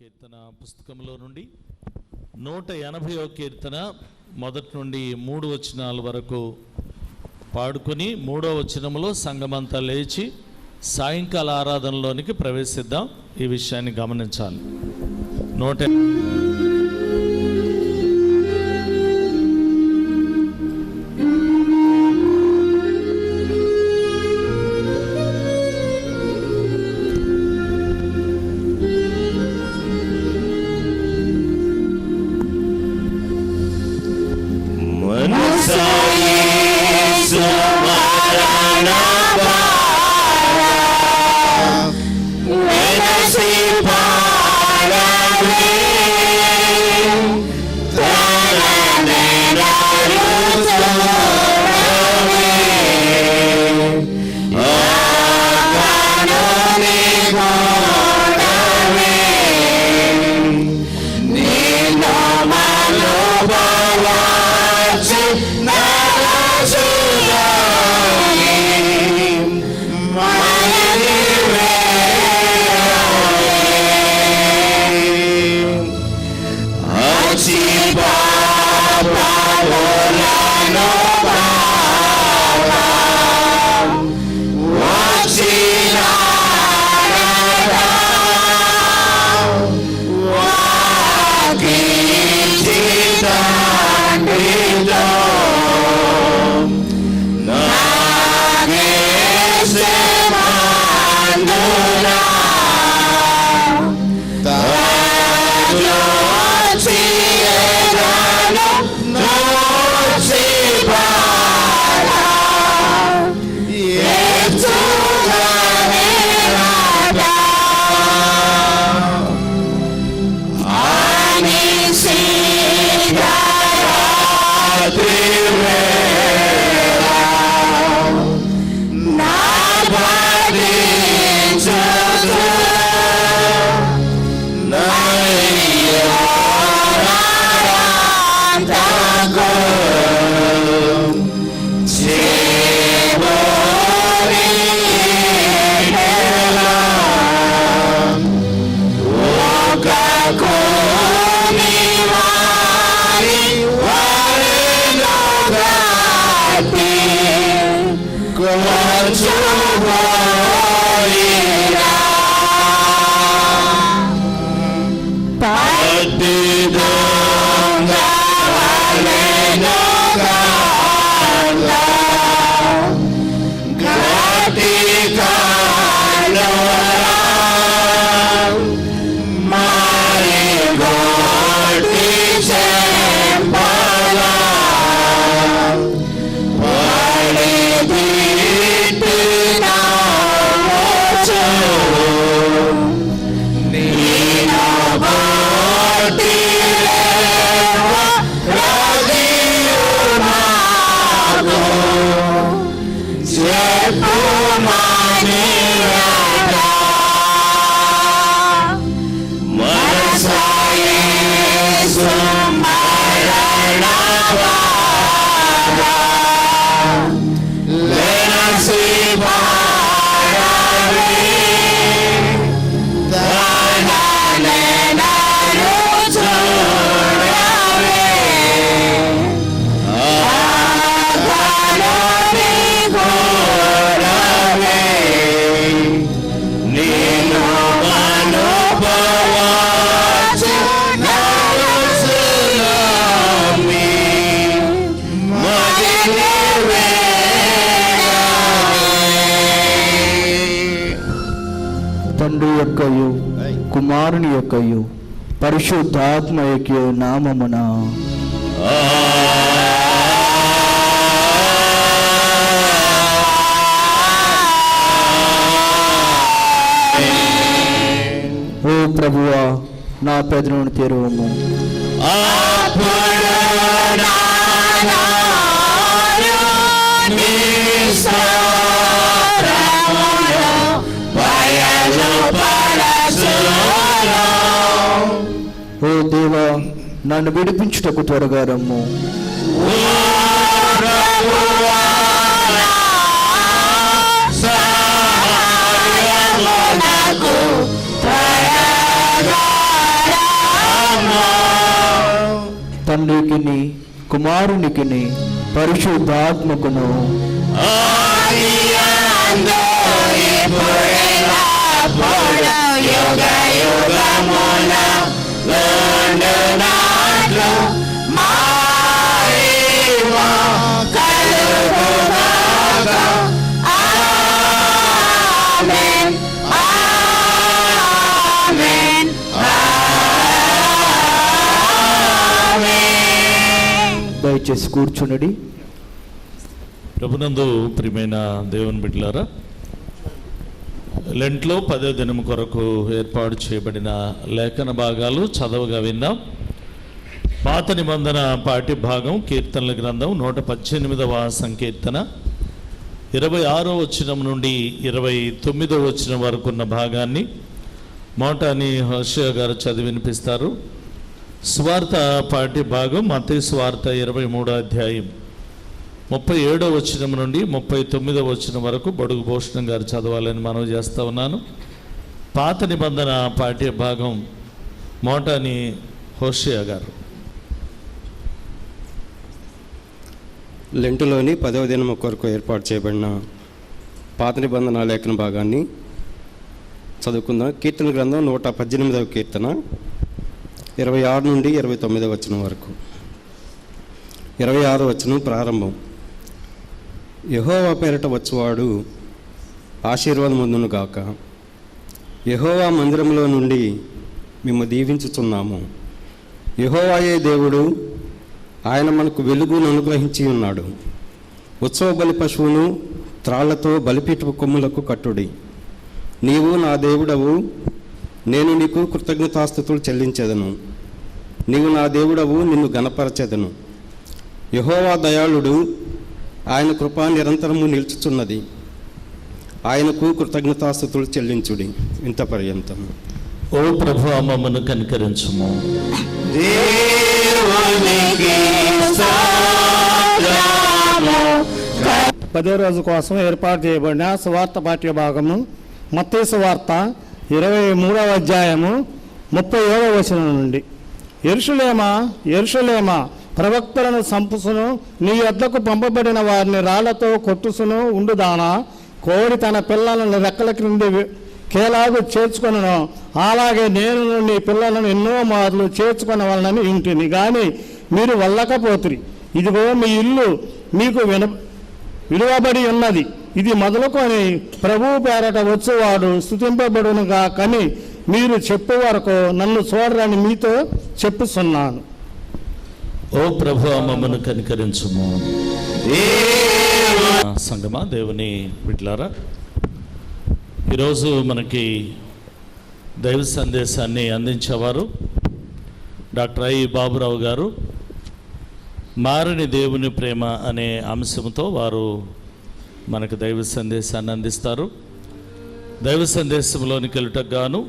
కీర్తన పుస్తకంలో నుండి 180వ కీర్తన మొదటి నుండి 3 వచనాల వరకు పాడుకొని 3వ వచనంలో సంఘమంతా లేచి సాయంకాల ఆరాధనలోనికి ప్రవేశిద్దాం. ఈ విషయాన్ని గమనించాలి. తండ్రి యొక్కయు కుమారుని యొక్కయు పరిశుద్ధాత్మ యొక్క నామమున ఓ ప్రభువా, నా పెదవులను తెరవము. ఓ దేవా, నన్ను విడిపించుటకు త్వరగా రమ్ము. కుమారునికిని పరిశుద్ధాత్మకును దయచేసి కూర్చున్నది. ప్రభునందు ప్రియమైన దేవుని బిడ్డలారా, లెంట్లో 10వ దినం కొరకు ఏర్పాటు చేయబడిన లేఖన భాగాలు చదవగా విన్నాం. పాత నిబంధన పాఠ్య భాగం కీర్తనల గ్రంథం 118వ సంకీర్తన 26వ వచనం నుండి 29వ వచనం వరకు ఉన్న భాగాన్ని మోటాని హోషేయ గారు చదివి వినిపిస్తారు. సువార్త పాఠ్య భాగం మత్తయి సువార్త 23వ అధ్యాయం 37వ వచనం నుండి 39వ వచనం వరకు బడుగు భూషణం గారు చదవాలని మనవి చేస్తూ ఉన్నాను. పాత నిబంధన పాఠ్య భాగం మోటాని హోషేయ గారు. లెంటులోని 10వ దినం కొరకు ఏర్పాటు చేయబడిన పాత నిబంధన లేఖన భాగాన్ని చదువుకుందాం. కీర్తన గ్రంథం 118వ కీర్తన 26 నుండి 29వ వచనం వరకు. 26వ వచనం ప్రారంభం. యెహోవా పేరట వచ్చువాడు ఆశీర్వాదముందును గాక. యెహోవా మందిరంలో నుండి మేము దీవించుచున్నాము. యెహోవాయే దేవుడు, ఆయన మనకు వెలుగును అనుగ్రహించి ఉన్నాడు. ఉత్సవ బలి పశువును త్రాళ్లతో బలిపీఠపు కొమ్ములకు కట్టుడి. నీవు నా దేవుడవు, నేను నీకు కృతజ్ఞతాస్తుతులు చెల్లించెదను. నీవు నా దేవుడవు, నిన్ను గణపరచెదను. యెహోవా దయాళుడు, ఆయన కృప నిరంతరము నిలుచుచున్నది. ఆయనకు కృతజ్ఞతాస్తుతులు చెల్లించుడి. ఇంత పర్యంతం. ఓ ప్రభువా, మమ్మను కనికరించుము. పదో రోజు కోసం ఏర్పాటు చేయబడిన సువార్త పాఠ్య భాగము మత్తయి సువార్త 23వ అధ్యాయము 37వ వచనం నుండి. యెరూషలేమా యెరూషలేమా, ప్రవక్తలను సంపుసును, నీ యొద్దకు పంపబడిన వారిని రాళ్లతో కొట్టుసును ఉండుదానా. కోడి తన పిల్లలను రెక్కల క్రింది కేలాగు చేర్చుకొనను, అలాగే నేను నీ పిల్లలను ఎన్నో మార్లు చేర్చుకొనవలనని ఇంటిని, కానీ మీరు వెళ్ళకపోతురి. ఇదిగో మీ ఇల్లు మీకు విలువబడి ఉన్నది. ఇది మొదలుకొని ప్రభువు పేరట వచ్చేవాడు స్తుతింపబడునుగా కని మీరు చెప్పే వరకు నన్ను చూడరని మీతో చెప్పుచున్నాను. ఓ ప్రభువా, మమ్మను కనికరించుము. సంగమా, దేవుని బిడ్డలారా, ఈరోజు మనకి దైవ సందేశాన్ని అందించేవారు డాక్టర్ ఐ బాబురావు గారు. మారని దేవుని ప్రేమ అనే అంశంతో వారు మనకు దైవ సందేశాన్ని అందిస్తారు. దైవ సందేశంలోనికి వెళ్ళటకు గాను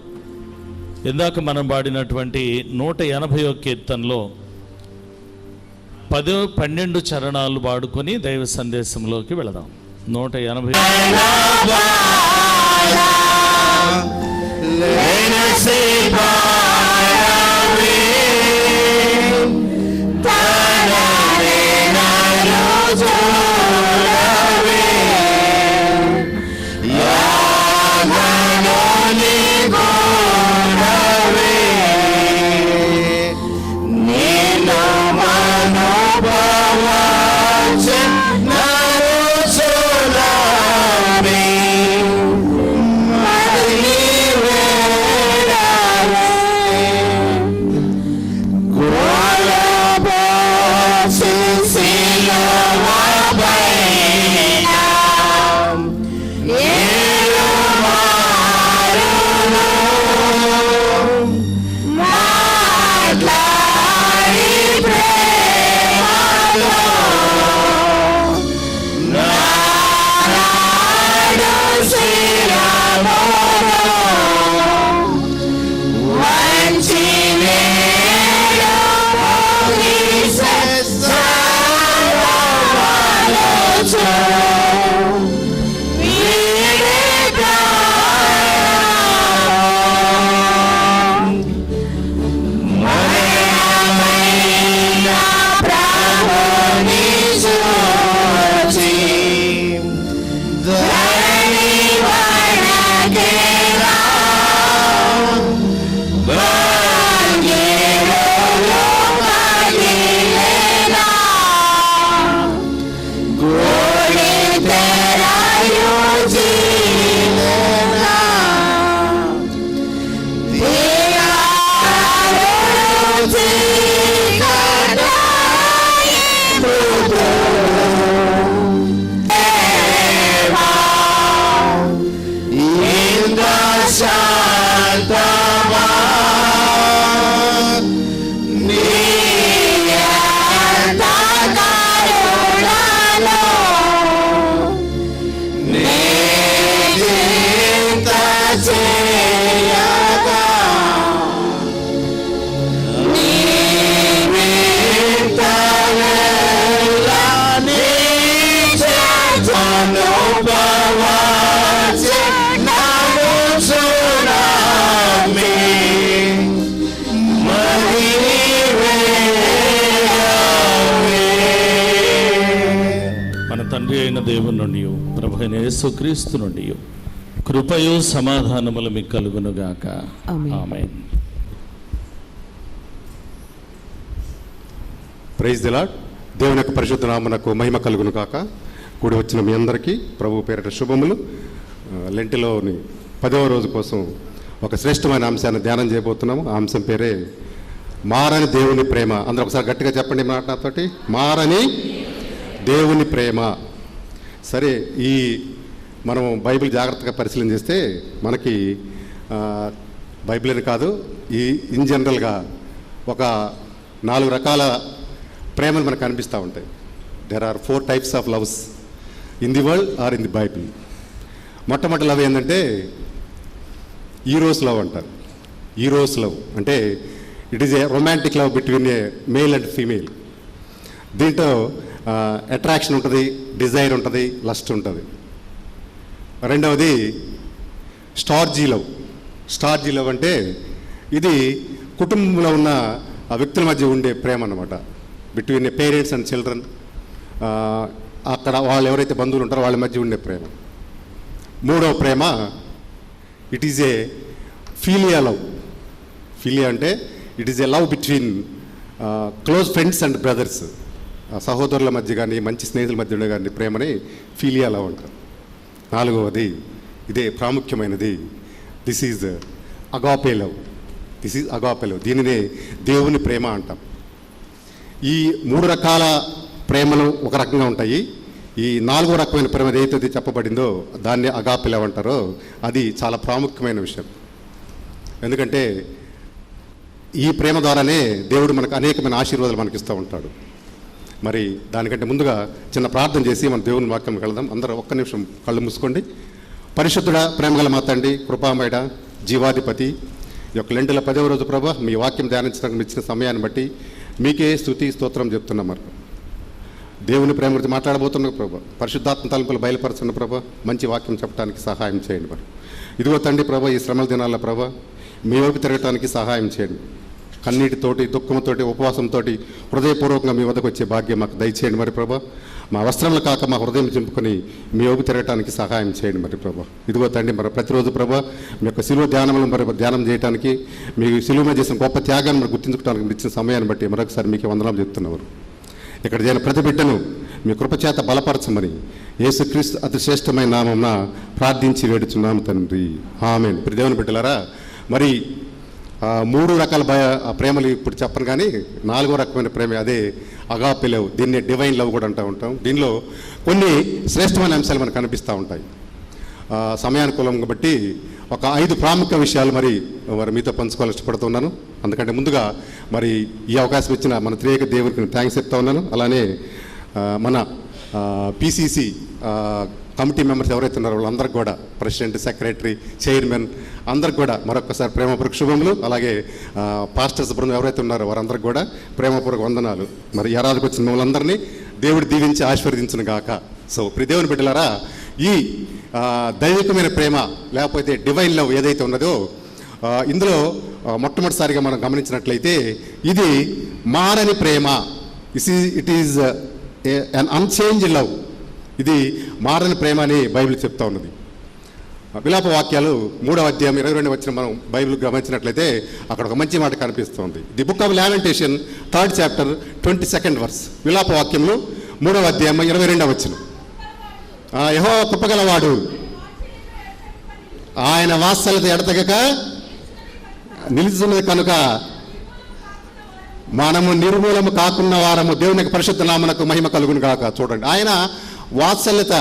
ఇందాక మనం పాడినటువంటి 180వ కీర్తనలో 12 చరణాలు పాడుకొని దైవ సందేశంలోకి వెళదాం. 180. తండ్రి అయిన దేవుని నుండి ప్రభు అయిన యేసుక్రీస్తు నుండి కృపయు సమాధానములు మీకు కలుగునుగాక. ఆమేన్. Praise the Lord. దేవుని యొక్క పరిశుద్ధ నామమునకు మహిమ కలుగును కాక. కూడి వచ్చిన మీ అందరికీ ప్రభు పేరిట శుభములు. లెంటిలోని 10వ రోజు కోసం ఒక శ్రేష్టమైన అంశాన్ని ధ్యానం చేయబోతున్నాము. ఆ అంశం పేరే మారని దేవుని ప్రేమ. అందరూ ఒకసారి గట్టిగా చెప్పండి మాట నాతోటి, మారని దేవుని ప్రేమ. సరే, ఈ మనం బైబిల్ జాగ్రత్తగా పరిశీలన చేస్తే మనకి బైబిల్ అని కాదు, ఇన్ జనరల్గా ఒక 4 రకాల ప్రేమలు మనకు కనిపిస్తూ ఉంటాయి. There are 4 types of loves in the world or in the Bible. మొట్టమొదటి లవ్ ఏంటంటే ఈరోస్ లవ్ అంటారు. ఈరోస్ లవ్ అంటే it is a romantic love between a male and female. దీంట్లో అట్రాక్షన్ ఉంటుంది, డిజైర్ ఉంటుంది, లస్ట్ ఉంటుంది. రెండవది స్టార్జీ లవ్. స్టార్జీ లవ్ అంటే ఇది కుటుంబంలో ఉన్న వ్యక్తుల మధ్య ఉండే ప్రేమ అన్నమాట, between A parents and children. అక్కడ వాళ్ళు ఎవరైతే బంధువులు ఉంటారో వాళ్ళ మధ్య ఉండే ప్రేమ. మూడవ ప్రేమ it is a philia love. ఫిలియా అంటే it is a love between close friends and brothers. సహోదరుల మధ్య కానీ మంచి స్నేహితుల మధ్య ఉండే కానీ ప్రేమని ఫిలియా లవ్ అంటారు. నాలుగవది ఇదే ప్రాముఖ్యమైనది, this is agape love. This is agape love. దీనినే దేవుని ప్రేమ అంటాం. ఈ 3 రకాల ప్రేమలు ఒక రకంగా ఉంటాయి. ఈ 4వ రకమైన ప్రేమ ఏదైతే చెప్పబడిందో దాన్ని అగాపే లవ్ అంటారో అది చాలా ప్రాముఖ్యమైన విషయం. ఎందుకంటే ఈ ప్రేమ ద్వారానే దేవుడు మనకు అనేకమైన ఆశీర్వాదాలు మనకి ఇస్తూ ఉంటాడు. మరి దానికంటే ముందుగా చిన్న ప్రార్థన చేసి మన దేవుని వాక్యం వెళదాం. అందరూ ఒక్క నిమిషం కళ్ళు మూసుకోండి. పరిశుద్ధుడ, ప్రేమగల మా తండ్రి, కృపామయుడ, జీవాధిపతి, ఈ యొక్క లెంటిల 10వ రోజు ప్రభా మీ వాక్యం ధ్యానించడానికి మీ ఇచ్చిన సమయాన్ని బట్టి మీకే స్తుతి స్తోత్రం చెప్తున్నాం. మరి దేవుని ప్రేమ గురించి మాట్లాడబోతున్న ప్రభా, పరిశుద్ధాత్మ తలంపులు బయలుపరుచున్న ప్రభా మంచి వాక్యం చెప్పడానికి సహాయం చేయండి. మరి ఇదిగో తండ్రి ప్రభా, ఈ శ్రమల దినాల్లో ప్రభా మీ వైపు తిరగటానికి సహాయం చేయండి. కన్నీటితోటి, దుఃఖంతోటి, ఉపవాసంతో హృదయపూర్వకంగా మీ వద్దకు వచ్చే భాగ్యం మాకు దయచేయండి. మరి ప్రభా మా వస్త్రములు కాక మా హృదయం చింపుకొని మీ వైపు తిరగటానికి సహాయం చేయండి. మరి ప్రభా ఇదిగో తండ్రి, మరి ప్రతిరోజు ప్రభా మీ యొక్క శిలువ ధ్యానములను మరి ధ్యానం చేయడానికి, మీ శిలువ మీద చేసిన గొప్ప త్యాగాన్ని మరి గుర్తించుకోవడానికి మీరు ఇచ్చిన సమయాన్ని బట్టి మరొకసారి మీకు వందనాలు చెప్తున్నారు. ఇక్కడ చేరిన ప్రతి బిడ్డను మీ కృపచేత బలపరచమని యేసుక్రీస్తు అతి శ్రేష్టమైన నామమున ప్రార్థించి వేడుచున్నాము తండ్రి, ఆమేన్. ప్రియ దేవుని బిడ్డలారా, మరి 3 రకాల ప్రేమలు ఇప్పుడు చెప్పను, కానీ 4వ రకమైన ప్రేమ అదే అగాపే లవ్. దీన్ని డివైన్ లవ్ కూడా అంటూ ఉంటాం. దీనిలో కొన్ని శ్రేష్టమైన అంశాలు మనకు కనిపిస్తూ ఉంటాయి. సమయానుకూలంగా బట్టి ఒక 5 ప్రాముఖ్య విషయాలు మరి మీతో పంచుకోవాలని ఇష్టపడుతున్నాను. అందుకంటే ముందుగా మరి ఈ అవకాశం ఇచ్చిన మన త్రియేక దేవునికి థ్యాంక్స్ చెప్తా ఉన్నాను. అలానే మన పిసిసి కమిటీ మెంబర్స్ ఎవరైతే ఉన్నారో వాళ్ళందరికీ కూడా, ప్రెసిడెంట్, సెక్రటరీ, చైర్మన్ అందరికి కూడా మరొకసారి ప్రేమపూర్వక శుభములు. అలాగే పాస్టర్స్ బృందం ఎవరైతే ఉన్నారో వారందరికి కూడా ప్రేమపూర్వక వందనాలు. మరి ఏడాదికి వచ్చిన మమ్మల్ని దేవుడు దీవించి ఆశీర్వదించును గాక. సో ప్రియ దేవుని బిడ్డలారా, ఈ దైవికమైన ప్రేమ లేకపోతే డివైన్ లవ్ ఏదైతే ఉన్నదో ఇందులో మొట్టమొదటిసారిగా మనం గమనించినట్లయితే ఇది మారని ప్రేమ. It is an unchange love. ఇది మారని ప్రేమ అని బైబిల్ చెప్తా ఉన్నది. విలాప వాక్యాలు 3వ అధ్యాయం 22వ వచనం మనం బైబిల్ గమనించినట్లయితే అక్కడ ఒక మంచి మాట కనిపిస్తుంది. The book of lamentation 3rd chapter 22nd verse. విలాప వాక్యంలో 3వ అధ్యాయం 22వ వచనం. యెహోవా కృపగలవాడు, ఆయన వాత్సల్యత ఎడతెగక నిలుచున్నది కనుక మనము నిర్మూలము కాకున్న వారము. దేవునికి పరిశుద్ధ నామమునకు మహిమ కలుగును గాక. చూడండి, ఆయన వాత్సల్యత,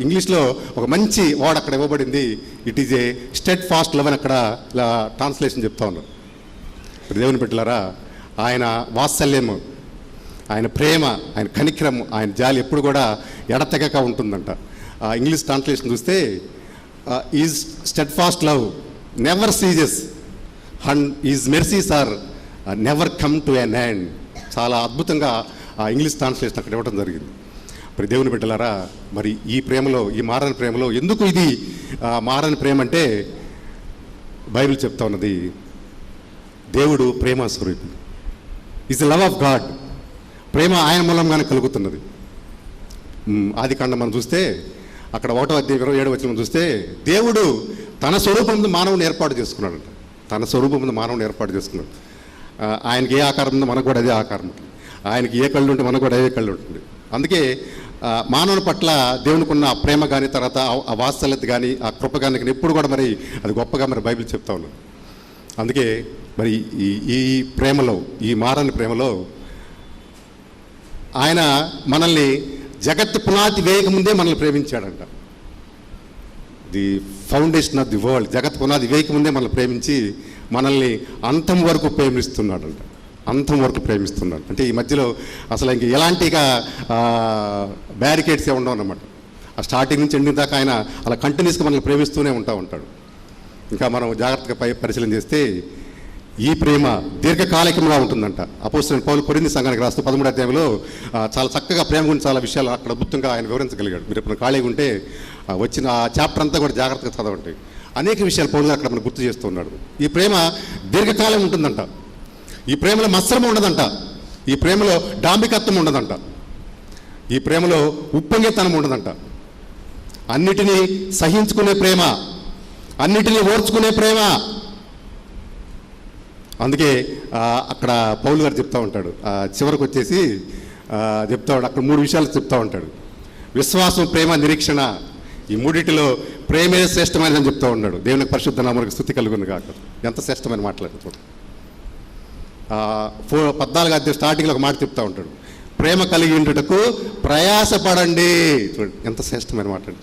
ఇంగ్లీష్లో ఒక మంచి వర్డ్ అక్కడ ఇవ్వబడింది. It is a steadfast love అని అక్కడ ఇలా ట్రాన్స్లేషన్ చెప్తా ఉన్నారు. దేవుని బిడ్డలారా, ఆయన వాత్సల్యము, ఆయన ప్రేమ, ఆయన కనికరము, ఆయన జాలి ఎప్పుడు కూడా ఎడతెగక ఉంటుందంట. ఇంగ్లీష్ ట్రాన్స్లేషన్ చూస్తే is steadfast love never ceases and is mercies are never come to an end. చాలా అద్భుతంగా ఇంగ్లీష్ ట్రాన్స్లేషన్ అక్కడ ఇవ్వడం జరిగింది. మరి దేవుని బిడ్డలారా, మరి ఈ ప్రేమలో, ఈ మారని ప్రేమలో ఎందుకు ఇది మారని ప్రేమ అంటే బైబిల్ చెప్తా ఉన్నది, దేవుడు ప్రేమ స్వరూపి. Is the love of God. ప్రేమ ఆయన మూలంగానే కలుగుతున్నది. ఆదికాండం మనం చూస్తే అక్కడ 1వ అధ్యాయం 27వ వచనం చూస్తే దేవుడు తన స్వరూపం ముందు మానవుని ఏర్పాటు చేసుకున్నాడంట. తన స్వరూపం ముందు మానవుని ఏర్పాటు చేసుకున్నాడు. ఆయనకి ఏ ఆకారం ఉందో మనకు కూడా అదే ఆకారం ఉంటుంది. ఆయనకి ఏ కళ్ళు ఉంటే మనకు కూడా అదే కళ్ళు ఉంటుంది. అందుకే మానవుని పట్ల దేవునికి ఉన్న ఆ ప్రేమ కానీ, తర్వాత ఆ వాత్సల్యత కానీ, ఆ కృప కానీ ఎప్పుడు కూడా మరి అది గొప్పగా మరి బైబిల్ చెప్తా ఉన్నాడు. అందుకే మరి ఈ ప్రేమలో, ఈ మారని ప్రేమలో ఆయన మనల్ని జగత్తు పునాది వేయక ముందే మనల్ని ప్రేమించాడంట. The foundation of the world, జగత్ పునాది వేయక ముందే మనల్ని ప్రేమించి మనల్ని అంతం వరకు ప్రేమిస్తున్నాడంట. అంతం వరకు ప్రేమిస్తున్నాడు అంటే ఈ మధ్యలో అసలు ఇంక ఎలాంటిగా బ్యారికేడ్స్ ఉండవు అన్నమాట. ఆ స్టార్టింగ్ నుంచి ఎండింగ్ దాకా ఆయన అలా కంటిన్యూస్గా మనల్ని ప్రేమిస్తూనే ఉంటాడు. ఇంకా మనం జాగ్రత్తగా పరిశీలన చేస్తే ఈ ప్రేమ దీర్ఘకాలికంగా ఉంటుందంట. అపోస్తలుడైన పౌలు కొరింథీ సంఘానికి రాస్తూ 13వ అధ్యాయంలో చాలా చక్కగా ప్రేమ గురించి చాలా విషయాలు అక్కడ అద్భుతంగా ఆయన వివరించగలిగాడు. మీరు ఇప్పుడు ఖాళీగా ఉంటే వచ్చిన ఆ చాప్టర్ అంతా కూడా జాగ్రత్తగా చదవండి. అనేక విషయాలు పౌలు అక్కడ మనకు గుర్తు చేస్తూ ఉన్నాడు. ఈ ప్రేమ దీర్ఘకాలం ఉంటుందంట. ఈ ప్రేమలో మత్సరం ఉండదంట. ఈ ప్రేమలో డాంబికత్వం ఉండదంట. ఈ ప్రేమలో ఉప్పొంగితనం ఉండదంట. అన్నిటినీ సహించుకునే ప్రేమ, అన్నిటినీ ఓర్చుకునే ప్రేమ. అందుకే అక్కడ పౌలు గారు చెప్తూ ఉంటాడు, చివరికి వచ్చేసి చెప్తా ఉంటాడు, అక్కడ 3 విషయాలు చెప్తూ ఉంటాడు. విశ్వాసం, ప్రేమ, నిరీక్షణ, ఈ మూడింటిలో ప్రేమే శ్రేష్టమైనదని చెప్తూ ఉన్నాడు. దేవునికి పరిశుద్ధ నామమునకు స్తుతి కలుగును గాక. ఎంత శ్రేష్టమైన మాట్లాడు చూడండి. 14వ అధ్యాయం స్టార్టింగ్లో ఒక మాట చెప్తూ ఉంటాడు, ప్రేమ కలిగి ఉండుటకు ప్రయాసపడండి. చూడండి ఎంత శ్రేష్టమైన మాట్లాడు.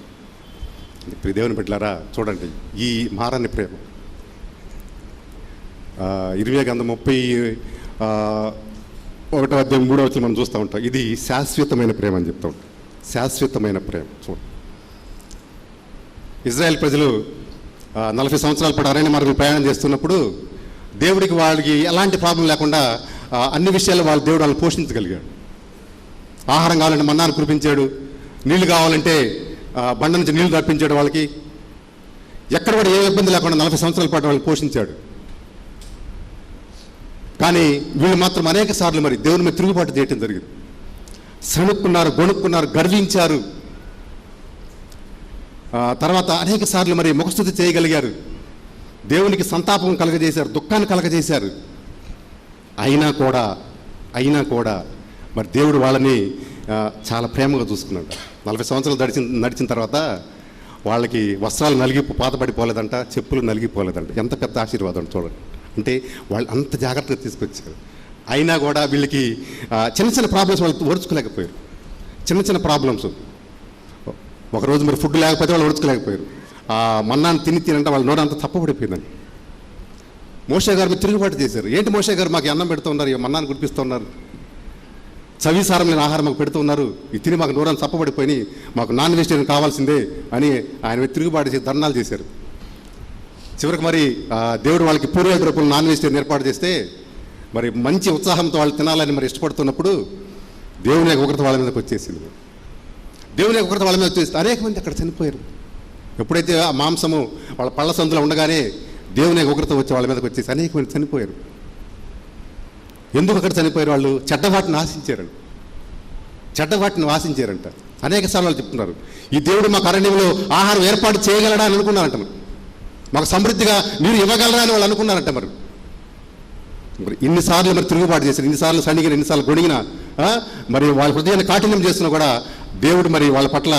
ఇప్పుడు దేవుని బిడ్డలారా చూడండి ఈ మారని ప్రేమ. ఇర్మియా గ్రంథం 31వ అధ్యాయం 3వ వచనం మనం చూస్తూ ఉంటాం. ఇది శాశ్వతమైన ప్రేమ అని చెప్తూ ఉంటాం. శాశ్వతమైన ప్రేమ. చూడండి, ఇజ్రాయెల్ ప్రజలు 40 సంవత్సరాల పాటు అరణ్య మార్గంలో ప్రయాణం చేస్తున్నప్పుడు దేవుడికి వాళ్ళకి ఎలాంటి ప్రాబ్లం లేకుండా అన్ని విషయాల్లో దేవుడు వాళ్ళని పోషించగలిగాడు. ఆహారం కావాలంటే మన్నాను కురిపించాడు, నీళ్లు కావాలంటే బండ నుంచి నీళ్లు రప్పించాడు. వాళ్ళకి ఎక్కడ కూడా ఏ ఇబ్బంది లేకుండా 40 సంవత్సరాల పాటు వాళ్ళని పోషించాడు. కానీ వీళ్ళు మాత్రం అనేక సార్లు మరి దేవుని మీద తిరుగుబాటు చేయటం జరిగింది. సణుక్కున్నారు, గొణుక్కున్నారు, గర్వించారు. తర్వాత అనేక సార్లు మరి ముఖస్తుతి చేయగలిగారు. దేవునికి సంతాపం కలగజేశారు, దుఃఖాన్ని కలగజేశారు. అయినా కూడా మరి దేవుడు వాళ్ళని చాలా ప్రేమగా చూసుకున్నాడు. 40 సంవత్సరాలు నడిచిన తర్వాత వాళ్ళకి వస్త్రాలు పాతపడిపోలేదంట, చెప్పులు నలిగిపోలేదంట. ఎంత పెద్ద ఆశీర్వాదం చూడండి. అంటే వాళ్ళు అంత జాగ్రత్తగా తీసుకొచ్చారు. అయినా కూడా వీళ్ళకి చిన్న ప్రాబ్లమ్స్ వాళ్ళు ఓర్చుకోలేకపోయారు. చిన్న ప్రాబ్లమ్స్, ఒకరోజు మరి ఫుడ్ లేకపోతే వాళ్ళు ఓర్చుకోలేకపోయారు. మన్నాన్ని తినంటే వాళ్ళ నోరంతా తప్పబడిపోయిందండి. మోషే గారు మీరు తిరుగుబాటు చేశారు. ఏంటి మోషే గారు మాకు అన్నం పెడుతూ ఉన్నారు, మన్నాన్ని కుడిపిస్తూ ఉన్నారు, చవిసారం లేని ఆహారం మాకు పెడుతూ ఉన్నారు, ఇది తిని మాకు నోరంతా తప్పబడిపోయి మాకు నాన్ వెజిటేరియన్ కావాల్సిందే అని ఆయన తిరుగుబాటు చేసి ధర్నాలు చేశారు. చివరికి మరి దేవుడు వాళ్ళకి పూర్వీకుల రూపంలో నాన్ వెజిటేరియన్ ఏర్పాటు చేస్తే మరి మంచి ఉత్సాహంతో వాళ్ళు తినాలని మరి ఇష్టపడుతున్నప్పుడు దేవుని యొక్క ఉగ్రత వాళ్ళ మీదకి వచ్చేసింది. దేవుని యొక్క ఉగ్రత వాళ్ళ మీద వచ్చేసి అనేక మంది అక్కడ చనిపోయారు. ఎప్పుడైతే ఆ మాంసము వాళ్ళ పళ్ళ సందులో ఉండగానే దేవుని యొక్క ఉగ్రత వచ్చి వాళ్ళ మీదకి వచ్చేసి అనేక మంది చనిపోయారు. ఎందుకు అక్కడ చనిపోయారు? వాళ్ళు చెడ్డవాటిని ఆశించారంట. అనేక సార్లు వాళ్ళు చెప్తున్నారు, ఈ దేవుడు మాకు అరణ్యంలో ఆహారం ఏర్పాటు చేయగలడా అని అనుకున్నారంట. మాకు సమృద్ధిగా మీరు ఇవ్వగలరా అని వాళ్ళు అనుకున్నారంట. మరి ఇన్నిసార్లు మరి తిరుగుబాటు చేశారు, ఇన్నిసార్లు సణిగిన, ఇన్నిసార్లు గొణిగిన, మరి వాళ్ళ హృదయాన్ని కాఠిన్యం చేస్తున్నా కూడా దేవుడు మరి వాళ్ళ పట్ల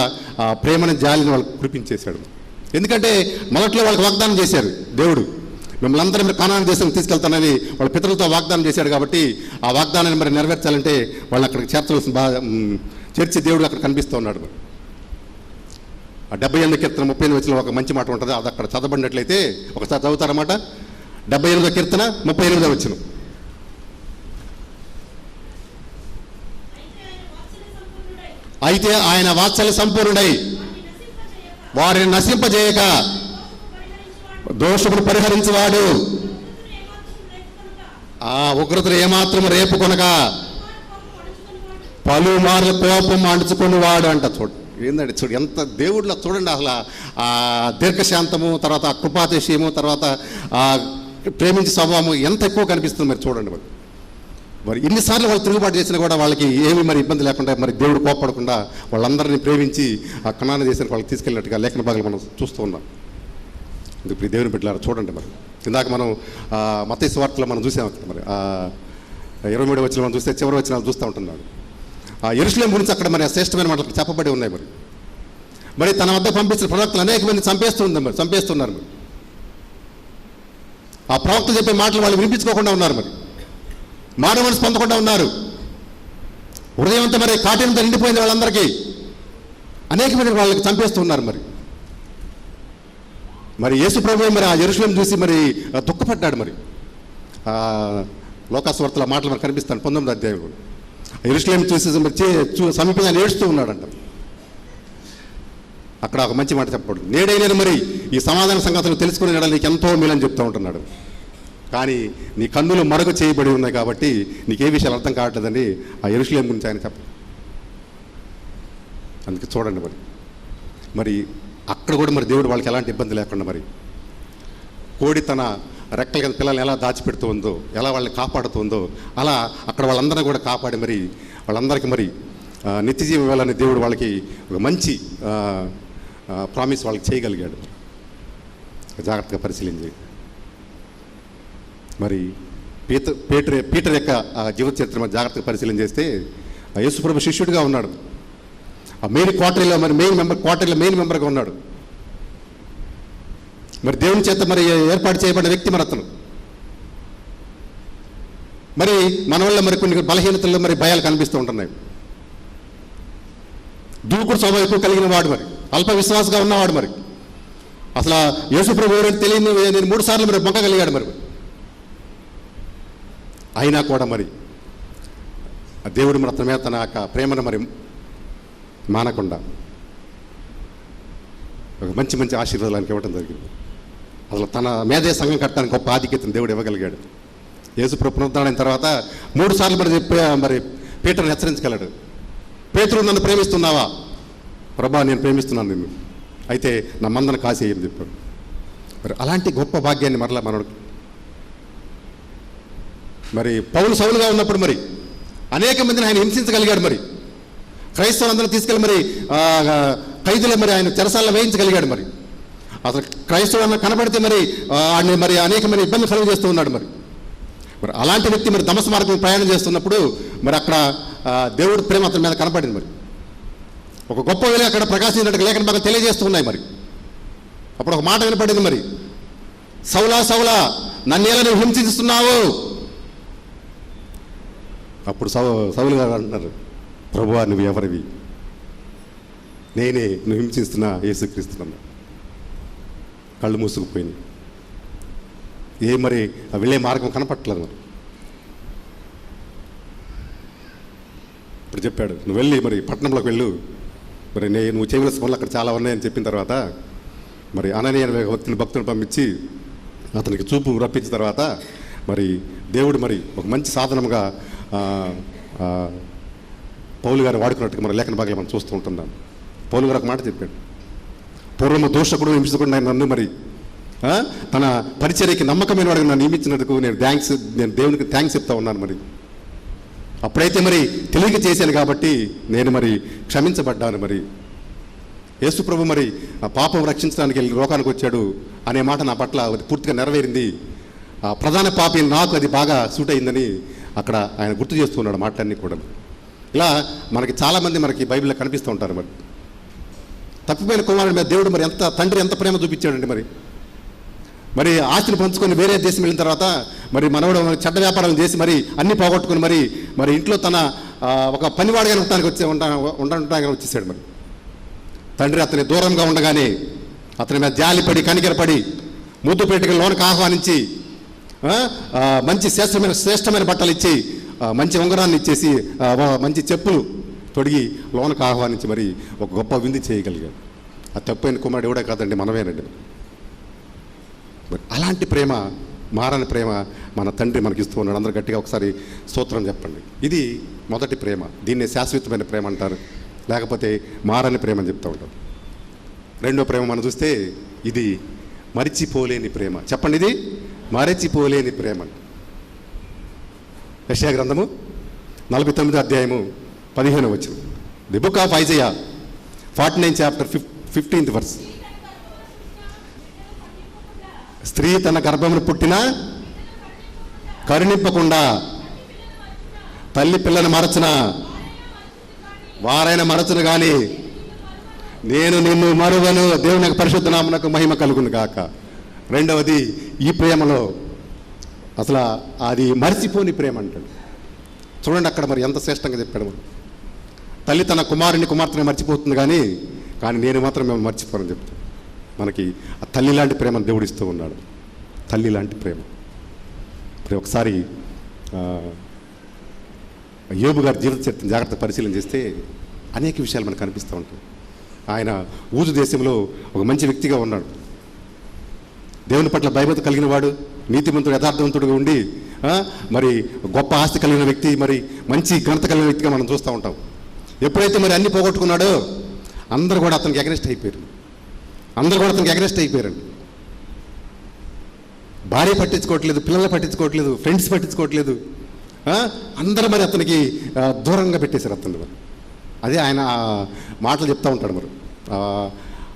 ప్రేమని, జాలిని వాళ్ళకి కురిపించేశాడు. ఎందుకంటే మొదట్లో వాళ్ళకి వాగ్దానం చేశారు, దేవుడు మిమ్మల్ని అందరూ మీరు కానాను దేశం తీసుకెళ్తానని వాళ్ళ పితరులతో వాగ్దానం చేశాడు. కాబట్టి ఆ వాగ్దానాన్ని మరి నెరవేర్చాలంటే వాళ్ళని అక్కడికి చేర్చి దేవుడు అక్కడ కనిపిస్తూ ఉన్నాడు. ఆ 78వ కీర్తన 38వ వచనంలో ఒక మంచి మాట ఉంటుంది, అది అక్కడ చదవబడినట్లయితే ఒకసారి చదువుతారన్నమాట. 78వ కీర్తన 38వ వచనం. అయితే ఆయన వాత్సల్య సంపూర్ణుడై వారిని నశింపజేయక దోషమును పరిహరించువాడు, ఆ ఉగ్రతను ఏమాత్రం రేపుకొనక పలుమార్లు కోపం అణుచుకునేవాడు అంట. ఏందండి చూడు ఎంత దేవుడిలో చూడండి. అసలు ఆ దీర్ఘశాంతము, తర్వాత ఆ కృపాతిశయము, తర్వాత ఆ ప్రేమించే స్వభావము ఎంత ఎక్కువ కనిపిస్తుంది మరి చూడండి. మరి మరి ఎన్నిసార్లు వాళ్ళు తిరుగుబాటు చేసినా కూడా వాళ్ళకి ఏమీ మరి ఇబ్బంది లేకుండా మరి దేవుడు కోప్పడకుండా వాళ్ళందరినీ ప్రేమించి ఆ కనాన దేశానికి వాళ్ళకి తీసుకెళ్ళినట్టుగా లేఖన భాగాలు మనం చూస్తూ ఉన్నాం. ఇప్పుడు ఈ దేవుని బిడ్డలారా చూడండి. మరి ఇందాక మనం మత్తయి సువార్తలో మనం చూసాం అక్కడ మరి 23వ వచనం మనం చూస్తే చివరి వచనాలు చూస్తూ ఉంటున్నాడు. ఆ యెరూషలేము గురించి అక్కడ మరి శ్రేష్టమైన మాటలు చెప్పబడి ఉన్నాయి. మరి తన వద్ద పంపించిన ప్రవక్తలు అనేక మంది చంపేస్తున్నారు. మరి ఆ ప్రవక్తలు చెప్పే మాటలు వాళ్ళు వినిపించుకోకుండా ఉన్నారు. మరి మారు మనసు పొందకుండా ఉన్నారు. హృదయం అంతా మరి కాఠినంతో నిండిపోయింది వాళ్ళందరికీ. అనేక మంది వాళ్ళకి చంపేస్తున్నారు. మరి యేసు ప్రభువే మరి ఆ యెరూషలేము చూసి మరి దుఃఖపడ్డాడు. మరి లోకాసువార్తల మాటలు మనకు కనిపిస్తాను 19వ అధ్యాయంలో. యెరూషలేము చూసి మరి సమీపంగా ఏడుస్తూ ఉన్నాడంట. అక్కడ ఒక మంచి మాట చెప్పబడు, నేడైనా మరి ఈ సమాధాన సంగతులు తెలుసుకునే నీకు ఎంతో మేలని చెప్తూ ఉంటున్నాడు. కానీ నీ కన్నులు మరుగు చేయబడి ఉన్నాయి కాబట్టి నీకు ఏ విషయాలు అర్థం కావట్లేదని ఆ యెరూషలేము గురించి ఆయన అందుకే చూడండి. మరి అక్కడ కూడా మరి దేవుడు వాళ్ళకి ఎలాంటి ఇబ్బంది లేకుండా మరి కోడి తన రెక్కల కింద పిల్లల్ని ఎలా దాచిపెడుతూ ఉందో, ఎలా వాళ్ళని కాపాడుతుందో అలా అక్కడ వాళ్ళందరినీ కూడా కాపాడి మరి వాళ్ళందరికీ మరి నిత్యజీవం ఇవ్వాలని దేవుడు వాళ్ళకి ఒక మంచి ప్రామిస్ వాళ్ళకి చేయగలిగాడు. జాగ్రత్తగా పరిశీలించి మరి పీటర్ యొక్క జీవిత చరిత్ర జాగ్రత్తగా పరిశీలన చేస్తే యేసుప్రభు శిష్యుడిగా ఉన్నాడు. ఆ మెయిన్ మెంబర్గా ఉన్నాడు. మరి దేవుని చేత మరి ఏర్పాటు చేయబడిన వ్యక్తి మరి అతను. మరి మన వల్ల మరి కొన్ని బలహీనతల్లో మరి భయాలు కనిపిస్తూ ఉంటున్నాయి. దూకుడు స్వభావం ఎక్కువ కలిగిన వాడు, మరి అల్ప విశ్వాసంగా ఉన్నవాడు. మరి అసలు యేసుప్రభు ఎవరైతే తెలియదు, నేను 3 సార్లు మరి మొక్కగలిగాడు. మరి అయినా కూడా మరి ఆ దేవుడు మరి అతని మీద తన యొక్క ప్రేమను మరి మానకుండా ఒక మంచి ఆశీర్వాదానికి ఇవ్వడం జరిగింది. అసలు తన మేధే సంఘం కట్టడానికి గొప్ప ఆధిక్యతను దేవుడు ఇవ్వగలిగాడు. యేసుప్రభు పునరుద్ధరణ తర్వాత 3 సార్లు మరి పీటర్ని హెచ్చరించగలడు. పేతురు, నన్ను ప్రేమిస్తున్నావా? ప్రభా, నేను ప్రేమిస్తున్నాను నిన్ను, అయితే నా మందను కాసేయని చెప్పాడు. మరి అలాంటి గొప్ప భాగ్యాన్ని మరలా మనకు మరి పౌలు సౌలుగా ఉన్నప్పుడు మరి అనేక మందిని ఆయన హింసించగలిగాడు. మరి క్రైస్తవులందరూ తీసుకెళ్ళి మరి ఖైదులు మరి ఆయన చెరసాలలో వేయించగలిగాడు. మరి అసలు క్రైస్తవులు కనబడితే మరి ఆయన మరి అనేక మంది ఇబ్బందులు కలుగు చేస్తూ ఉన్నాడు. మరి అలాంటి వ్యక్తి మరి దమస్కు మార్గం ప్రయాణం చేస్తున్నప్పుడు మరి అక్కడ దేవుడి ప్రేమ అతని మీద కనపడింది. మరి ఒక గొప్ప వెలుగు అక్కడ ప్రకాశించినట్టు లేఖన భాగం తెలియజేస్తూ ఉన్నాయి. మరి అప్పుడు ఒక మాట వినపడింది, మరి సౌలా సౌలా, నన్నేలా నువ్వు హింసిస్తున్నావు? అప్పుడు సౌలు గారు అంటున్నారు, ప్రభువా నువ్వు ఎవరివి? నేనే, నువ్వు హింసిస్తున్నా యేసుక్రీస్తున్నా. కళ్ళు మూసుకుపోయింది. మరి వెళ్ళే మార్గం కనపట్టలేదు. మరి ఇప్పుడు చెప్పాడు, నువ్వు వెళ్ళి మరి పట్టణంలోకి వెళ్ళు, మరి నువ్వు చేయవలసిన పనులు అక్కడ చాలా ఉన్నాయని చెప్పిన తర్వాత మరి అననీయ అనే భక్తుని పంపించి అతనికి చూపు రప్పించిన తర్వాత మరి దేవుడు మరి ఒక మంచి సాధనముగా పౌలు గారిని వాడుకున్నట్టుగా మన లేఖన భాగంలో మనం చూస్తూ ఉంటున్నాం. పౌలు గారు ఒక మాట చెప్పాడు, పూర్వము దోషకుడు హింసించకుండా నన్ను మరి తన పరిచర్యకి నమ్మకమైన వాడికి నన్ను నియమించినందుకు నేను దేవునికి థ్యాంక్స్ చెప్తా ఉన్నాను. మరి అప్పుడైతే మరి తెలియక చేశాను కాబట్టి నేను మరి క్షమించబడ్డాను. మరి యేసుప్రభు మరి ఆ పాపం రక్షించడానికి వెళ్ళి లోకానికి వచ్చాడు అనే మాట నా పట్ల పూర్తిగా నెరవేరింది. ఆ ప్రధాన పాపి నాకు అది బాగా సూట్ అయిందని అక్కడ ఆయన గుర్తు చేస్తున్నాడు మాటలన్నీ కూడా. ఇలా మనకి చాలామంది మనకి బైబిల్లో కనిపిస్తూ ఉంటారు. మరి తప్పిపోయిన కుమారుడి మీద దేవుడు మరి తండ్రి ఎంత ప్రేమ చూపించాడండి. మరి ఆస్తిని పంచుకొని వేరే దేశం వెళ్ళిన తర్వాత మరి మనవడు చెడ్డ వ్యాపారం చేసి మరి అన్ని పోగొట్టుకుని మరి ఇంట్లో తన ఒక పనివాడిగా ఉండటానికి వచ్చేసాడు. మరి తండ్రి అతని దూరంగా ఉండగానే అతని మీద జాలిపడి కనికరపడి ముద్దు పెట్టుకుని లోనికి ఆహ్వానించి మంచి శ్రేష్టమైన బట్టలు ఇచ్చి మంచి ఉంగరాన్ని ఇచ్చేసి మంచి చెప్పులు తొడిగి లోనికి ఆహ్వానించి మరి ఒక గొప్ప విందు చేయగలిగాడు. ఆ తప్పైన కుమారుడు ఎవడే కాదండి, మనమేనండి. మరి అలాంటి ప్రేమ, మారని ప్రేమ మన తండ్రి మనకి ఇస్తూ ఉన్నాడు. అందరూ గట్టిగా ఒకసారి స్తోత్రం చెప్పండి. ఇది మొదటి ప్రేమ. దీన్నే శాశ్వతమైన ప్రేమ అంటారు, లేకపోతే మారని ప్రేమ అని చెప్తూ ఉంటారు. రెండో ప్రేమ మనం చూస్తే ఇది మరిచిపోలేని ప్రేమ. చెప్పండి, ఇది మరచిపోలేని ప్రేమ. యెషయా గ్రంథము 49 అధ్యాయము 15 వచనం. The book of Isaiah 49 chapter 15th verse. స్త్రీ తన గర్భమును పుట్టినా కరుణింపకుండా తల్లి పిల్లను మరచున వారైనా మరచును కానీ నేను నిన్ను మరువను. దేవుని యొక్క పరిశుద్ధ నామమునకు మహిమ కలుగును గాక. రెండవది, ఈ ప్రేమలో అసలు అది మరిచిపోని ప్రేమ అంటాడు. చూడండి అక్కడ మరి ఎంత శ్రేష్టంగా చెప్పాడు. మరి తల్లి తన కుమార్తెని మర్చిపోతుంది కానీ నేను మాత్రం మేము మర్చిపోనని చెప్తాను. మనకి ఆ తల్లి లాంటి ప్రేమను దేవుడు ఇస్తూ ఉన్నాడు. తల్లి లాంటి ప్రేమ. ఇప్పుడు ఒకసారి యోబు గారి జీవిత చరిత్రను జాగ్రత్త పరిశీలన చేస్తే అనేక విషయాలు మనకు కనిపిస్తూ ఉంటాయి. ఆయన ఊజు దేశంలో ఒక మంచి వ్యక్తిగా ఉన్నాడు. దేవుని పట్ల భయభక్తి కలిగిన వాడు, నీతిమంతుడు, యథార్థవంతుడుగా ఉండి మరి గొప్ప ఆస్తి కలిగిన వ్యక్తి, మరి మంచి ఘనత కలిగిన వ్యక్తిగా మనం చూస్తూ ఉంటాం. ఎప్పుడైతే మరి అన్ని పోగొట్టుకున్నాడో అందరూ కూడా అతనికి అగెనెస్ట్ అయిపోయారు. భార్య పట్టించుకోవట్లేదు, పిల్లలు పట్టించుకోవట్లేదు, ఫ్రెండ్స్ పట్టించుకోవట్లేదు. అందరూ మరి అతనికి దూరంగా పెట్టేశారు అతను. మరి అదే ఆయన మాటలు చెప్తూ ఉంటాడు. మరి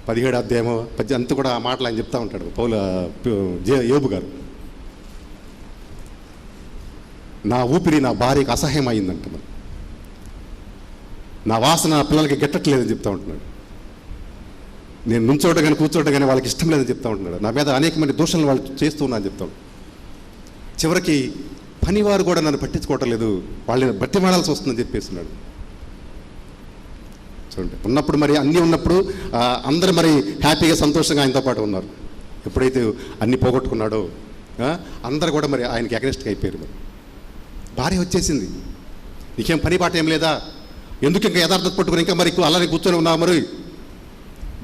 17వ అధ్యాయమో అంతా కూడా ఆ మాటలు ఆయన చెప్తూ ఉంటాడు యోబు గారు. నా ఊపిరి నా భార్యకు అసహ్యం అయిందంట. మరి నా వాసన నా పిల్లలకి గిట్టట్లేదని చెప్తూ ఉంటున్నాడు. నేను నుంచోట కానీ కూర్చోట కానీ వాళ్ళకి ఇష్టం లేదని చెప్తూ ఉంటున్నాడు. నా మీద అనేక మంది దోషాలను వాళ్ళు చేస్తూ ఉన్నా అని చెప్తాను. చివరికి పనివారు కూడా నన్ను పట్టించుకోవటం లేదు, వాళ్ళని బట్టి మాడాల్సి వస్తుందని చెప్పేస్తున్నాడు. చూడండి, ఉన్నప్పుడు మరి అన్నీ ఉన్నప్పుడు అందరూ మరి హ్యాపీగా సంతోషంగా ఆయనతో పాటు ఉన్నారు. ఎప్పుడైతే అన్నీ పోగొట్టుకున్నాడో అందరూ కూడా మరి ఆయనకి అగెనెస్ట్గా అయిపోయారు. మరి భార్య వచ్చేసింది, నీకేం పని పాట ఏం లేదా, ఎందుకు ఇంకా యథార్థత పట్టుకుని ఇంకా మరి అలానే కూర్చొని ఉన్నావు, మరి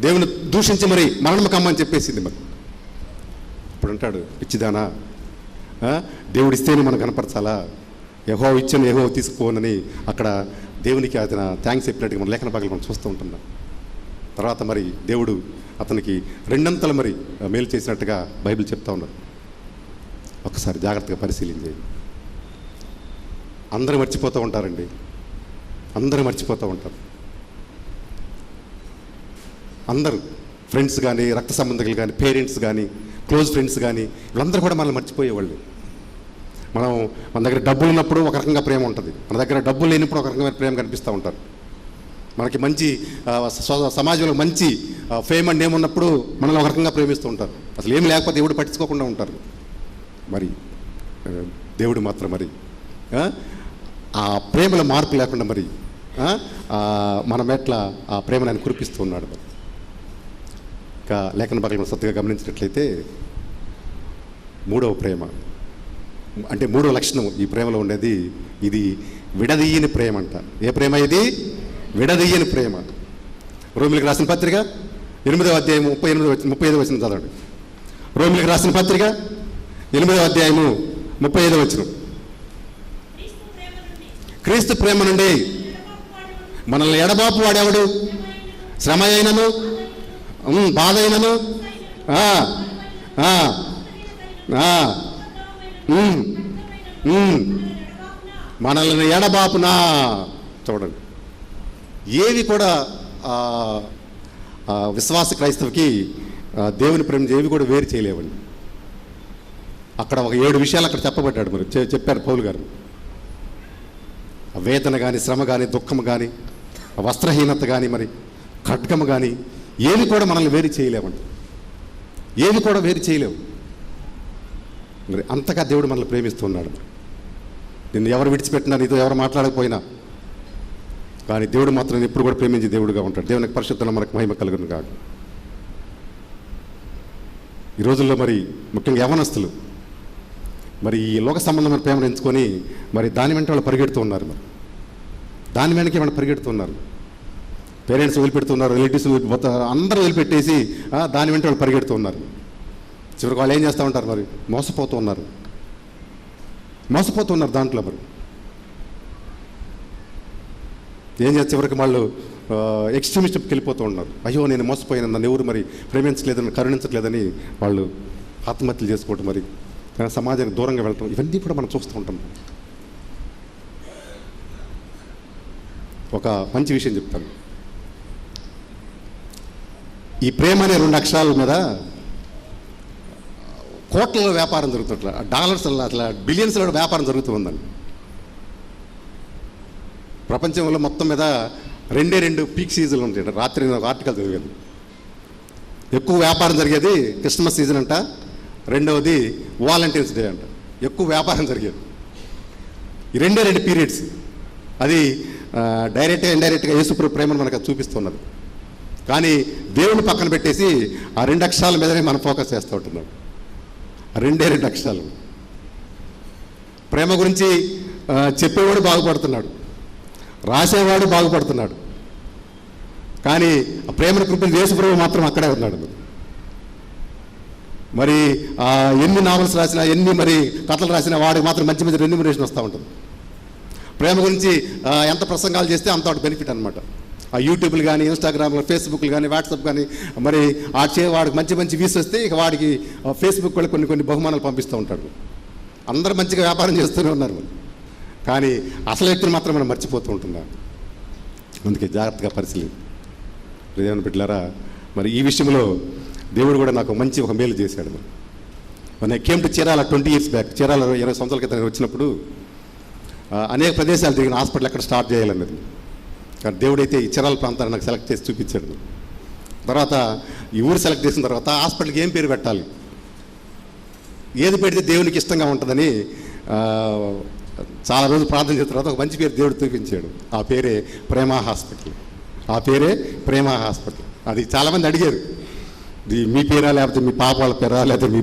దేవుని దూషించి మరి మరణం కమ్మని చెప్పేసింది. మరి ఇప్పుడు అంటాడు, పిచ్చిదానా, దేవుడు ఇస్తేనే మనం కనపరచాలా, యెహోవా ఇచ్చాను యెహోవా తీసుకుపోనని అక్కడ దేవునికి అతను థ్యాంక్స్ చెప్పినట్టుగా మన లేఖన భాగాలు మనం చూస్తూ ఉంటున్నాం. తర్వాత మరి దేవుడు అతనికి రెండంతలు మరి మేలు చేసినట్టుగా బైబిల్ చెప్తా ఉన్నారు. ఒకసారి జాగ్రత్తగా పరిశీలించేది. అందరూ మర్చిపోతూ ఉంటారండి, అందరూ మర్చిపోతూ ఉంటారు. అందరూ ఫ్రెండ్స్ కానీ, రక్త సంబంధికులు కానీ, పేరెంట్స్ కానీ, క్లోజ్ ఫ్రెండ్స్ కానీ, వీళ్ళందరూ కూడా మనల్ని మర్చిపోయేవాళ్ళు. మన దగ్గర డబ్బులు ఉన్నప్పుడు ఒక రకంగా ప్రేమ ఉంటుంది, మన దగ్గర డబ్బులు లేనప్పుడు ఒక రకమైన ప్రేమ కనిపిస్తూ ఉంటారు. మనకి మంచి సమాజంలో మంచి ఫేమ్ అండ్ నేమ్ ఉన్నప్పుడు మనల్ని ఒక రకంగా ప్రేమిస్తూ ఉంటారు. అసలు ఏం లేకపోతే దేవుడు పట్టించుకోకుండా ఉంటారు. మరి దేవుడు మాత్రం మరి ఆ ప్రేమలో మార్పు లేకుండా మరి మన మెట్ల ఆ ప్రేమను ఆయన కురిపిస్తూ ఉన్నాడు. మరి ఇంకా లేఖన భాగంలో సత్తుగా గమనించినట్లయితే మూడవ ప్రేమ అంటే మూడో లక్షణం ఈ ప్రేమలో ఉండేది, ఇది విడదీయని ప్రేమ అంట. ఏ ప్రేమ ఇది? విడదీయని ప్రేమ. రోమిలికి రాసిన పత్రిక 8వ అధ్యాయం 35వ వచనం చదవండి. రోమిలికి రాసిన పత్రిక 8వ అధ్యాయము 35వ వచనం. క్రీస్తు ప్రేమ నుండి మనల్ని ఎడబాపు వాడేవాడు, శ్రమ అయినను బాధ అయినను మనల్ని ఎడబాపునా. చూడండి, ఏవి కూడా విశ్వాస క్రైస్తవుకి దేవుని ప్రేమ ఏవి కూడా వేరు చేయలేవండి. అక్కడ ఒక 7 విషయాలు అక్కడ చెప్పబడ్డాడు. మరి చెప్పారు పౌలు గారు. వేదన కానీ, శ్రమ కానీ, దుఃఖం కానీ, వస్త్రహీనత కానీ, మరి ఖడ్గము కానీ, ఏవి కూడా మనల్ని వేరు చేయలేవండి. ఏవి కూడా వేరు చేయలేవు. మరి అంతగా దేవుడు మనల్ని ప్రేమిస్తున్నాడు. నిన్ను ఎవరు విడిచిపెట్టినా, నీతో ఎవరు మాట్లాడకపోయినా కానీ దేవుడు మాత్రం ఎప్పుడు కూడా ప్రేమించే దేవుడుగా ఉంటాడు. దేవునికి పరిశుద్ధంలో మనకు మహిమ కలుగును కాదు. ఈ రోజుల్లో మరి ముఖ్యంగా యవనస్తులు మరి ఈ లోక సంబంధమైన ప్రేమను ఎంచుకొని మరి దాని వెంట వాళ్ళు పరిగెడుతూ ఉన్నారు. మరి దాని వెనక ఏమైనా పరిగెడుతున్నారు. పేరెంట్స్ వదిలిపెడుతున్నారు, రిలేటివ్స్ అందరూ వదిలిపెట్టేసి దాని వెంట వాళ్ళు పరిగెడుతూ ఉన్నారు. చివరికి వాళ్ళు ఏం చేస్తూ ఉంటారు, మరి మోసపోతూ ఉన్నారు దాంట్లో. మరి ఏం చేస్తే చివరికి వాళ్ళు ఎక్స్ట్రీమిస్ట్కి వెళ్ళిపోతూ ఉన్నారు. అయ్యో నేను మోసపోయాను, నన్ను ఎవరు మరి ప్రేమించలేదని, కరుణించట్లేదని వాళ్ళు ఆత్మహత్యలు చేసుకోవటం, మరి సమాజానికి దూరంగా వెళ్ళటం, ఇవన్నీ కూడా మనం చూస్తూ ఉంటాం. ఒక మంచి విషయం చెప్తాను. ఈ ప్రేమ అనే 2 అక్షరాల మీద కోట్లలో వ్యాపారం జరుగుతున్నట్ల, డాలర్స్ అట్లా బిలియన్స్లో వ్యాపారం జరుగుతూ ఉందండి. ప్రపంచంలో మొత్తం మీద 2 పీక్ సీజన్లు ఉంటాయి. రాత్రి నేను ఒక ఆర్టికల్ చదివాను. ఎక్కువ వ్యాపారం జరిగేది క్రిస్మస్ సీజన్ అంట, రెండవది వాలంటీర్స్ డే అంట. ఎక్కువ వ్యాపారం జరిగేది ఈ 2 పీరియడ్స్. అది డైరెక్ట్గా ఇండైరెక్ట్గా యేసు ప్రేమను మనకు చూపిస్తున్నది. కానీ దేవుని పక్కన పెట్టేసి ఆ 2 అక్షరాల మీదనే మనం ఫోకస్ చేస్తూ ఉంటున్నాం. ఆ 2 అక్షరాలు. ప్రేమ గురించి చెప్పేవాడు బాగుపడుతున్నాడు, రాసేవాడు బాగుపడుతున్నాడు, కానీ ఆ ప్రేమను కృపను యేసు ప్రభు మాత్రం అక్కడే ఉన్నాడు. మరి ఎన్ని నావల్స్ రాసినా, ఎన్ని మరి కథలు రాసినా వాడికి మాత్రం మంచి మంచి రెన్యూమరేషన్ వస్తూ ఉంటుంది. ప్రేమ గురించి ఎంత ప్రసంగాలు చేస్తే అంత వాటి బెనిఫిట్ అనమాట. ఆ యూట్యూబ్లు కానీ, ఇన్స్టాగ్రామ్లో, ఫేస్బుక్లు కానీ, వాట్సాప్ కానీ, మరి వాడికి మంచి మంచి వ్యూస్ వస్తే ఇక వాడికి ఫేస్బుక్ కూడా కొన్ని బహుమానాలు పంపిస్తూ ఉంటాడు. అందరూ మంచిగా వ్యాపారం చేస్తూనే ఉన్నారు, కానీ అసలు వ్యక్తిని మాత్రం మనం మర్చిపోతూ ఉంటున్నాం. అందుకే జాగ్రత్తగా పరిశీలి దేవుని బిడ్డలారా. మరి ఈ విషయంలో దేవుడు కూడా నాకు ఒక మేలు చేశాడు. మరి came to Chirala 20 years back, Chirala 20 సంవత్సరాల క్రితం వచ్చినప్పుడు అనేక ప్రదేశాలు తిరిగిన హాస్పిటల్ ఎక్కడ స్టార్ట్ చేయాలన్నది. కానీ దేవుడైతే ఈ చీరాల ప్రాంతాన్ని నాకు సెలెక్ట్ చేసి చూపించాడు. తర్వాత ఈ ఊరు సెలెక్ట్ చేసిన తర్వాత హాస్పిటల్కి ఏం పేరు పెట్టాలి, ఏది పెడితే దేవునికి ఇష్టంగా ఉంటుందని చాలా రోజులు ప్రార్థన చేసిన తర్వాత ఒక మంచి పేరు దేవుడు చూపించాడు. ఆ పేరే ప్రేమ హాస్పిటల్. ఆ పేరే ప్రేమ హాస్పిటల్. అది చాలామంది అడిగారు, ఇది మీ పేరా లేకపోతే మీ పాప వాళ్ళ పేరా లేకపోతే మీ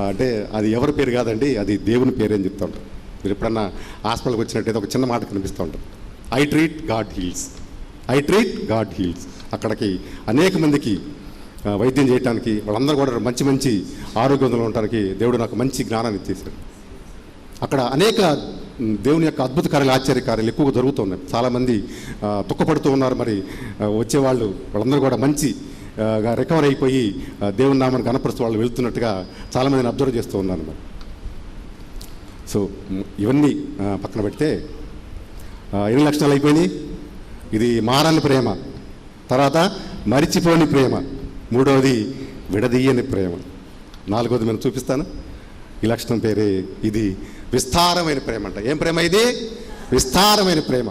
అంటే అది ఎవరి పేరు కాదండి, అది దేవుని పేరు అని చెప్తా ఉంటారు. మీరు ఎప్పుడన్నా హాస్పిటల్కి వచ్చినట్టయితే ఒక చిన్న మాట కనిపిస్తూ ఉంటుంది, I treat God heels, I treat God heels. అక్కడికి అనేక మందికి వైద్యం చేయడానికి, వాళ్ళందరూ కూడా మంచి మంచి ఆరోగ్యంలో ఉండడానికి దేవుడు నాకు మంచి జ్ఞానాన్ని ఇచ్చేశాడు. అక్కడ అనేక దేవుని యొక్క అద్భుత కార్యాలు, ఆశ్చర్య కార్యాలు ఎక్కువగా జరుగుతున్నాయి. చాలామంది దుఃఖపడుతూ ఉన్నారు. మరి వచ్చేవాళ్ళు వాళ్ళందరూ కూడా మంచి రికవర్ అయిపోయి దేవుని నామాన్ని గణపరుస్తూ వాళ్ళు వెళ్తున్నట్టుగా చాలామందిని అబ్జర్వ్ చేస్తూ ఉన్నాను. మరి సో ఇవన్నీ పక్కన పెడితే 2 లక్షణాలు అయిపోయినాయి. ఇది మారని ప్రేమ, తర్వాత మరిచిపోని ప్రేమ, మూడవది విడదీయని ప్రేమ, నాలుగవది నేను చూపిస్తాను. ఈ లక్షణం పేరే ఇది విస్తారమైన ప్రేమ అంట. ఏం ప్రేమ ఇది? విస్తారమైన ప్రేమ.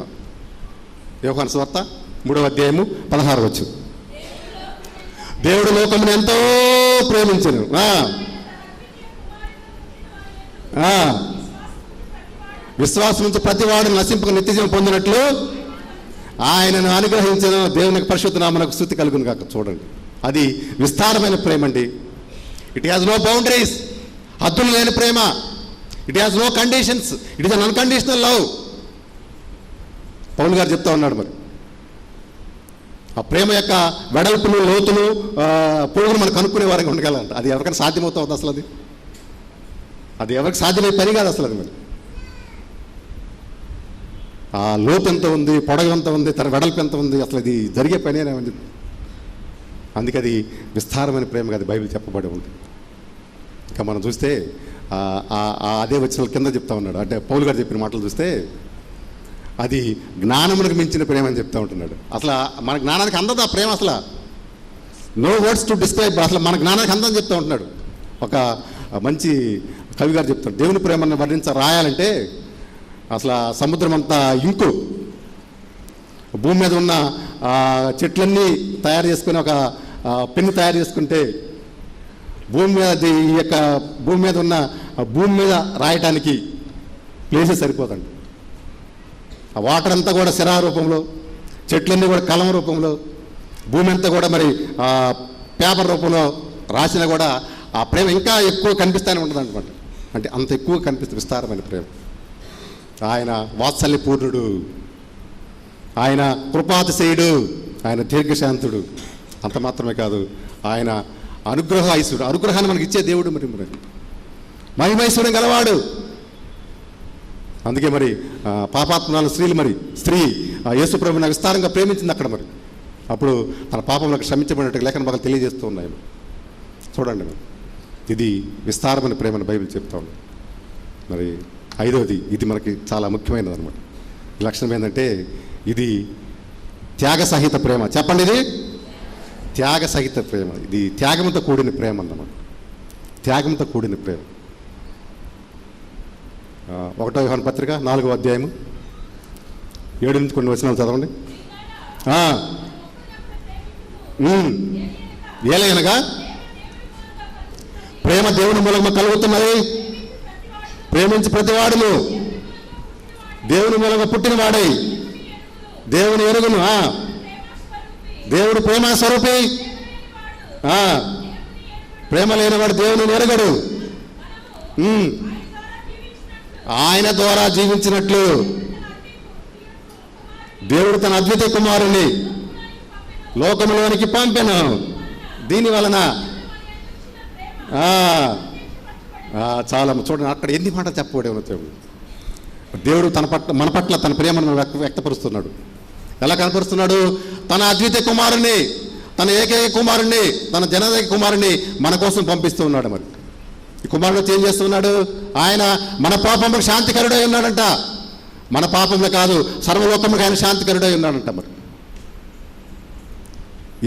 యోహాను సువార్త 3వ అధ్యాయము 16వ వచనం. దేవుడు లోకమును ఎంతో ప్రేమించెను, విశ్వాసం నుంచి ప్రతివాడు నశింపక నిత్యజీవం పొందినట్లు ఆయనను అనుగ్రహించిన దేవునికి పరిశుద్ధ నామమునకు స్తుతి కలుగును గాక. చూడండి, అది విస్తారమైన ప్రేమ అండి. ఇట్ హ్యాస్ నో బౌండరీస్, హద్దులు లేని ప్రేమ. It has no conditions, it is an unconditional love. పౌలు గారు చెప్తా ఉన్నాడు. మరి ఆ ప్రేమ యొక్క వెడల్పులు, లోతులు, పొడుగులు మనకు కనుక్కునే వారంగా ఉండగలంట. అది ఎవరికైనా సాధ్యమవుతుంది? అసలు అది ఎవరికి సాధ్యమయ్యే పని కాదు అసలు. అది మరి ఆ లోతు ఎంత ఉంది, పొడగు ఎంత ఉంది, తన వెడల్పు ఎంత ఉంది, అసలు అది జరిగే పనేనేమని చెప్పి. అందుకే అది విస్తారమైన ప్రేమ కాదు బైబిల్ చెప్పబడి ఉంది. ఇంకా మనం చూస్తే అదే వచ్చిన కింద చెప్తా ఉన్నాడు. అంటే పౌలు గారు చెప్పిన మాటలు చూస్తే అది జ్ఞానమునకు మించిన ప్రేమ అని చెప్తా ఉంటున్నాడు. అసలు మన జ్ఞానానికి అందదు ఆ ప్రేమ. అసలు నో వర్డ్స్ టు డిస్క్రైబ్. అసలు మన జ్ఞానానికి అందని చెప్తా ఉంటున్నాడు. ఒక మంచి కవి గారు చెప్తాడు, దేవుని ప్రేమను రాయాలంటే అసలు సముద్రం అంతా ఇంకు, భూమి మీద ఉన్న చెట్లన్నీ తయారు చేసుకుని ఒక పెన్ను తయారు చేసుకుంటే భూమి మీద ఈ యొక్క భూమి మీద ఉన్న భూమి మీద రాయటానికి ప్లేసెస్ సరిపోదండి. ఆ వాటర్ అంతా కూడా శిరా రూపంలో, చెట్లన్నీ కూడా కలం రూపంలో, భూమి అంతా కూడా మరి పేపర్ రూపంలో రాసినా కూడా ఆ ప్రేమ ఇంకా ఎక్కువ కనిపిస్తూనే ఉంటుంది అనమాట. అంటే అంత ఎక్కువ కనిపిస్తుంది విస్తారమైన ప్రేమ. ఆయన వాత్సల్య పూర్ణుడు, ఆయన కృపాతిశయుడు, ఆయన దీర్ఘశాంతుడు. అంత మాత్రమే కాదు, ఆయన అనుగ్రహ ఐశ్వర్యుడు. అనుగ్రహాన్ని మనకి ఇచ్చే దేవుడు. మరి మహిమైశ్వర్యం గలవాడు. అందుకే మరి పాపాత్మరాలు స్త్రీలు, మరి స్త్రీ యేసుప్రభుని విస్తారంగా ప్రేమించింది అక్కడ. మరి అప్పుడు తన పాపంలోకి క్షమించబడినట్టు లేఖన భాగాలు తెలియజేస్తూ ఉన్నాయి. చూడండి, మరి ఇది విస్తారమైన ప్రేమను బైబిల్ చెప్తా ఉంది. మరి 5వది, ఇది మనకి చాలా ముఖ్యమైనది అనమాట. లక్షణం ఏంటంటే ఇది త్యాగ సహిత ప్రేమ. చెప్పండి, ఇది త్యాగ సహిత ప్రేమ. ఇది త్యాగంతో కూడిన ప్రేమ అన్నమాట. త్యాగంతో కూడిన ప్రేమ. 1 యోహాను పత్రిక 4వ అధ్యాయము 7 నుంచి కొన్ని వచనాలు చదవండి. ఏలయనగా ప్రేమ దేవుని మూలంగా కలుగుతున్నది. ప్రేమించి ప్రతివాడును దేవుని మూలంగా పుట్టినవాడై దేవుని ఎరుగును. దేవుడు ప్రేమ స్వరూపి. ప్రేమ లేనివాడు దేవుని ఎరగడు. ఆయన ద్వారా జీవించినట్లు దేవుడు తన అద్వితీయ కుమారుని లోకములోనికి పంపెను. దీని వలన చాలా చూడండి, అక్కడ ఎన్ని మాటలు చెప్పబడి. దేవుడు మన పట్ల తన ప్రేమను వ్యక్తపరుస్తున్నాడు. ఎలా కనపరుస్తున్నాడు? తన అద్వితీయ కుమారుని, తన ఏకైక కుమారుణ్ణి, తన జనదైక కుమారుణ్ణి మన కోసం పంపిస్తూ ఉన్నాడు. మరి ఈ కుమారుడు ఏం చేస్తున్నాడు? ఆయన మన పాపములకు శాంతికరుడై ఉన్నాడంట. మన పాపములు కాదు, సర్వలోకములకు ఆయన శాంతికరుడై ఉన్నాడంట. మరి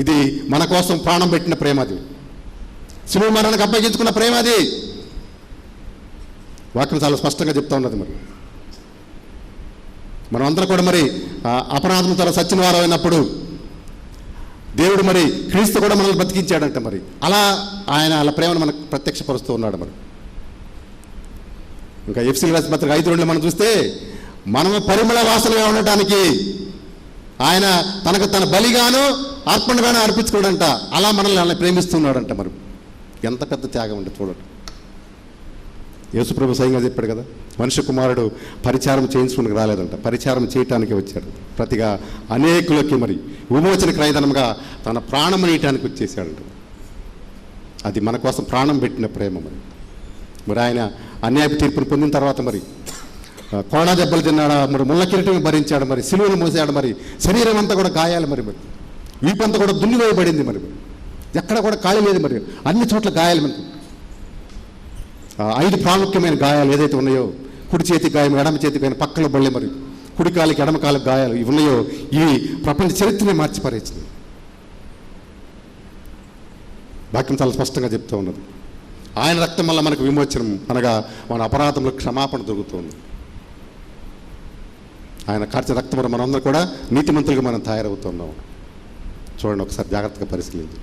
ఇది మన కోసం ప్రాణం పెట్టిన ప్రేమ. అది శిలువ మరణానికి అప్పగించుకున్న ప్రేమ. అది వాక్యం చాలా స్పష్టంగా చెప్తా ఉన్నది. మరి మనం అందరం కూడా మరి అపరాధం తల సచ్చిన వారు అయినప్పుడు దేవుడు మరి క్రీస్తు కూడా మనల్ని బతికించాడంట. మరి ఆయన అలా ప్రేమను మనకు ప్రత్యక్షపరుస్తూ ఉన్నాడు. మరి ఇంకా ఎఫ్సీ రాసిన పత్రిక 5:2 మనం చూస్తే మనము పరిమళ వాసనగా ఉండటానికి ఆయన తనకు తన బలిగాను అర్పణగాను అర్పించుకోడంట. అలా మనల్ని అలా ప్రేమిస్తున్నాడంట. మరి ఎంత పెద్ద త్యాగం అంటే చూడండి. యేసుప్రభు స్వయంగా చెప్పాడు కదా, మనుష్య కుమారుడు పరిచారం చేయించుకుని రాలేదంట, పరిచారం చేయటానికి వచ్చాడు. ప్రతిగా అనేకులకి మరి విమోచన క్రయధనంగా తన ప్రాణం నీయటానికి వచ్చేసాడంట. అది మన కోసం ప్రాణం పెట్టిన ప్రేమ. మరి ఆయన అన్యాయపు తీర్పును పొందిన తర్వాత మరి కోడా దెబ్బలు తిన్నాడు, మరి ముళ్ళ కిరీటం భరించాడు, మరి సిలువను మోసాడు, మరి శరీరం అంతా కూడా గాయాలు, మరి వీపంతా కూడా దున్నివేయబడింది. మరి ఎక్కడ కూడా ఖాళీ లేదు. మరి అన్ని చోట్ల గాయాలు. మనకు 5 ప్రాముఖ్యమైన గాయాలు ఏదైతే ఉన్నాయో, కుడి చేతి గాయం, ఎడమ చేతి గాయం, పక్కల బళ్ళే, మరి కుడి కాలికి ఎడమ కాలికి గాయాలు ఇవి ఉన్నాయో, ఇవి ప్రపంచ చరిత్రనే మార్చిపారేసింది. వాక్యం చాలా స్పష్టంగా చెప్తూ ఉన్నది. ఆయన రక్తం వల్ల మనకు విమోచనం, అనగా మన అపరాధములకు క్షమాపణ దొరుకుతుంది. ఆయన కార్చిన రక్తం వల్ల మనందరం కూడా నీతిమంతులుగా మనం తయారవుతున్నాం. చూడండి, ఒకసారి జాగ్రత్తగా పరిశీలించి.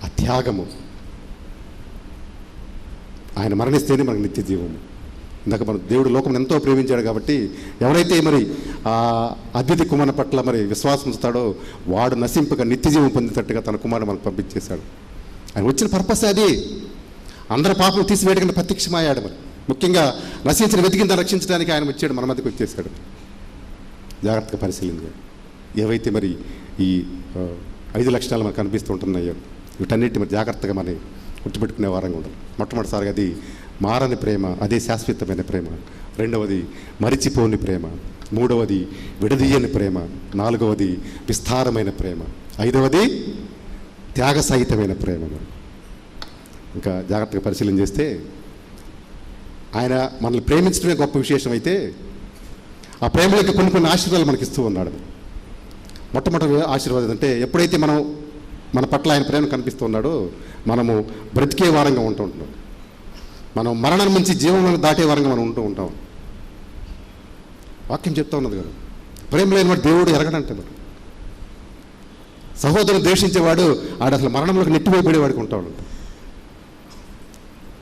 ఆ త్యాగము, ఆయన మరణిస్తేనే మనకు నిత్య జీవము. ఇందాక మన దేవుడు లోకం ఎంతో ప్రేమించాడు కాబట్టి ఎవరైతే మరి ఆ అద్వితీయ కుమారుని పట్ల మరి విశ్వాసం ఉంచుతాడో వాడు నశింపక నిత్య జీవం పొందేటట్టుగా తన కుమారుడు మనకు పంపించేశాడు. ఆయన వచ్చిన పర్పస్ అది. అందరి పాపం తీసివేయడానికి ప్రత్యక్షమయ్యాడు. మరి ముఖ్యంగా నశించిన వెతికిందా రక్షించడానికి ఆయన వచ్చాడు, మన మధ్యకి వచ్చేసాడు. జాగ్రత్తగా పరిశీలించాడు. ఏవైతే మరి ఈ 5 లక్షణాలు మనకు కనిపిస్తూ ఉంటున్నాయో వీటన్నిటి మరి జాగ్రత్తగా మరి గుర్తుపెట్టుకునే వారంగా ఉండాలి. మొట్టమొదటిసారిగా అది మారని ప్రేమ, అదే శాశ్వతమైన ప్రేమ. రెండవది మరిచిపోని ప్రేమ. మూడవది విడదీయని ప్రేమ. నాలుగవది విస్తారమైన ప్రేమ. ఐదవది త్యాగసహితమైన ప్రేమ. ఇంకా జాగ్రత్తగా పరిశీలన చేస్తే ఆయన మనల్ని ప్రేమించడమే గొప్ప విశేషం అయితే ఆ ప్రేమలోకి కొన్ని ఆశీర్వాదాలు మనకి ఇస్తూ ఉన్నాడు. మొట్టమొదటి ఆశీర్వాదం అంటే ఎప్పుడైతే మన పట్ల ఆయన ప్రేమ కనిపిస్తూ ఉన్నాడో మనము బ్రతికే వారంగా ఉంటున్నాం. మనం మరణం నుంచి జీవం దాటే వారంగా మనం ఉంటూ ఉంటాం. వాక్యం చెప్తా ఉన్నది కదా, ప్రేమ లేని వాడు దేవుడు ఎరగడంటే. మరి సహోదరుడు ద్వేషించేవాడు ఆడు అసలు మరణంలోకి నెట్టివేయబడేవాడికి ఉంటాడు.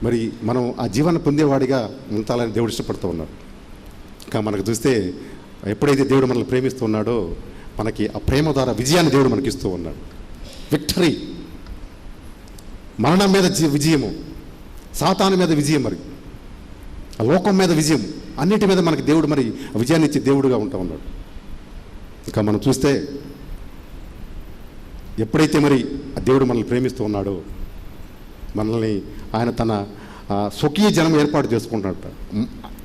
మరి మనం ఆ జీవాన్ని పొందేవాడిగా ఉండాలని దేవుడు ఇష్టపడుతూ ఉన్నాడు. ఇంకా మనకు చూస్తే ఎప్పుడైతే దేవుడు మనల్ని ప్రేమిస్తూ ఉన్నాడో మనకి ఆ ప్రేమ ద్వారా విజయాన్ని దేవుడు మనకి ఇస్తూ ఉన్నాడు. విక్టరీ, మరణం మీద విజయము, సాతాను మీద విజయం, మరి ఆ లోకం మీద విజయం, అన్నిటి మీద మనకి దేవుడు మరి విజయాన్ని ఇచ్చే దేవుడుగా ఉంటా ఉన్నాడు. ఇంకా మనం చూస్తే ఎప్పుడైతే మరి ఆ దేవుడు మనల్ని ప్రేమిస్తూ ఉన్నాడో మనల్ని ఆయన తన స్వకీయ జనం ఏర్పాటు చేసుకుంటున్నాడు.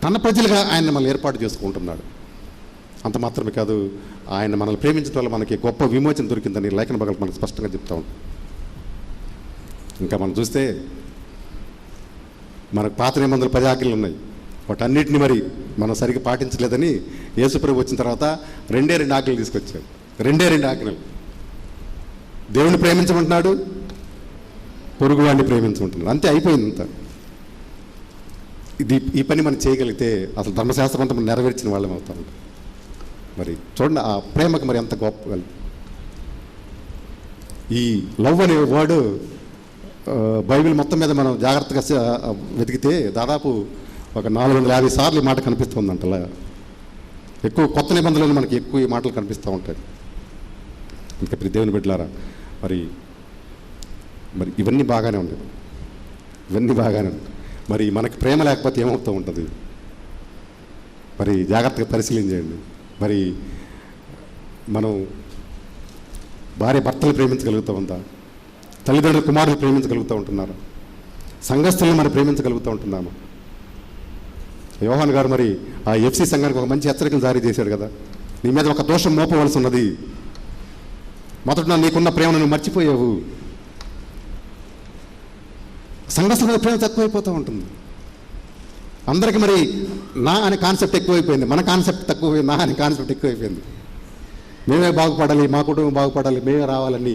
తన ప్రజలుగా ఆయన మనల్ని ఏర్పాటు చేసుకుంటున్నాడు. అంత మాత్రమే కాదు, ఆయన మనల్ని ప్రేమించడం వల్ల మనకి గొప్ప విమోచన దొరికిందని లేఖన భాగాలు మనకు స్పష్టంగా చెప్తా ఉంటాం. ఇంకా మనం చూస్తే మనకు పాత నిబంధనలు 10 ఆజ్ఞలు ఉన్నాయి. వాటన్నిటిని మరి మనం సరిగ్గా పాటించలేదని యేసుప్రభు వచ్చిన తర్వాత 2 ఆజ్ఞలు తీసుకొచ్చాడు. 2 ఆజ్ఞలు. దేవుని ప్రేమించమంటున్నాడు, పొరుగువాడిని ప్రేమించమంటున్నాడు. అంతే, అయిపోయింది అంత. ఈ పని మనం చేయగలిగితే అసలు ధర్మశాస్త్రం అంతా మనం నెరవేర్చిన వాళ్ళం అవుతాం. మరి చూడండి ఆ ప్రేమకు మరి ఎంత గొప్ప. ఈ లవ్ అనే వర్డ్ బైబిల్ మొత్తం మీద మనం జాగ్రత్తగా వెతికితే దాదాపు ఒక 450 సార్లు ఈ మాట కనిపిస్తుందంట. అలా ఎక్కువ కొత్త నిబంధనలు మనకి ఎక్కువ ఈ మాటలు కనిపిస్తూ ఉంటాయి. ఇంకా ప్రతి దేవుని బిడ్డలారా, మరి ఇవన్నీ బాగానే ఉంటాయి, ఇవన్నీ బాగానే ఉంటాయి. మరి మనకి ప్రేమ లేకపోతే ఏమవుతూ ఉంటుంది? మరి జాగ్రత్తగా పరిశీలించండి. మరి మనం భార్య భర్తలు ప్రేమించగలుగుతూ ఉందా? తల్లిదండ్రులు కుమారులు ప్రేమించగలుగుతూ ఉంటున్నారు? సంఘస్థులను మరి ప్రేమించగలుగుతూ ఉంటున్నాము? యోహాన్ గారు మరి ఆ ఎఫ్సి సంఘానికి ఒక మంచి హెచ్చరికలు జారీ చేశాడు కదా, నీ మీద ఒక దోషం మోపవలసి ఉన్నది, మొదట నీకున్న ప్రేమను నువ్వు మర్చిపోయావు. సంఘస్థుల మీద ప్రేమ తక్కువైపోతూ ఉంటుంది. అందరికీ మరి నా అనే కాన్సెప్ట్ ఎక్కువైపోయింది, మన కాన్సెప్ట్ తక్కువ, నా అనే కాన్సెప్ట్ ఎక్కువైపోయింది. మేమే బాగుపడాలి, మా కుటుంబం బాగుపడాలి, మేమే రావాలని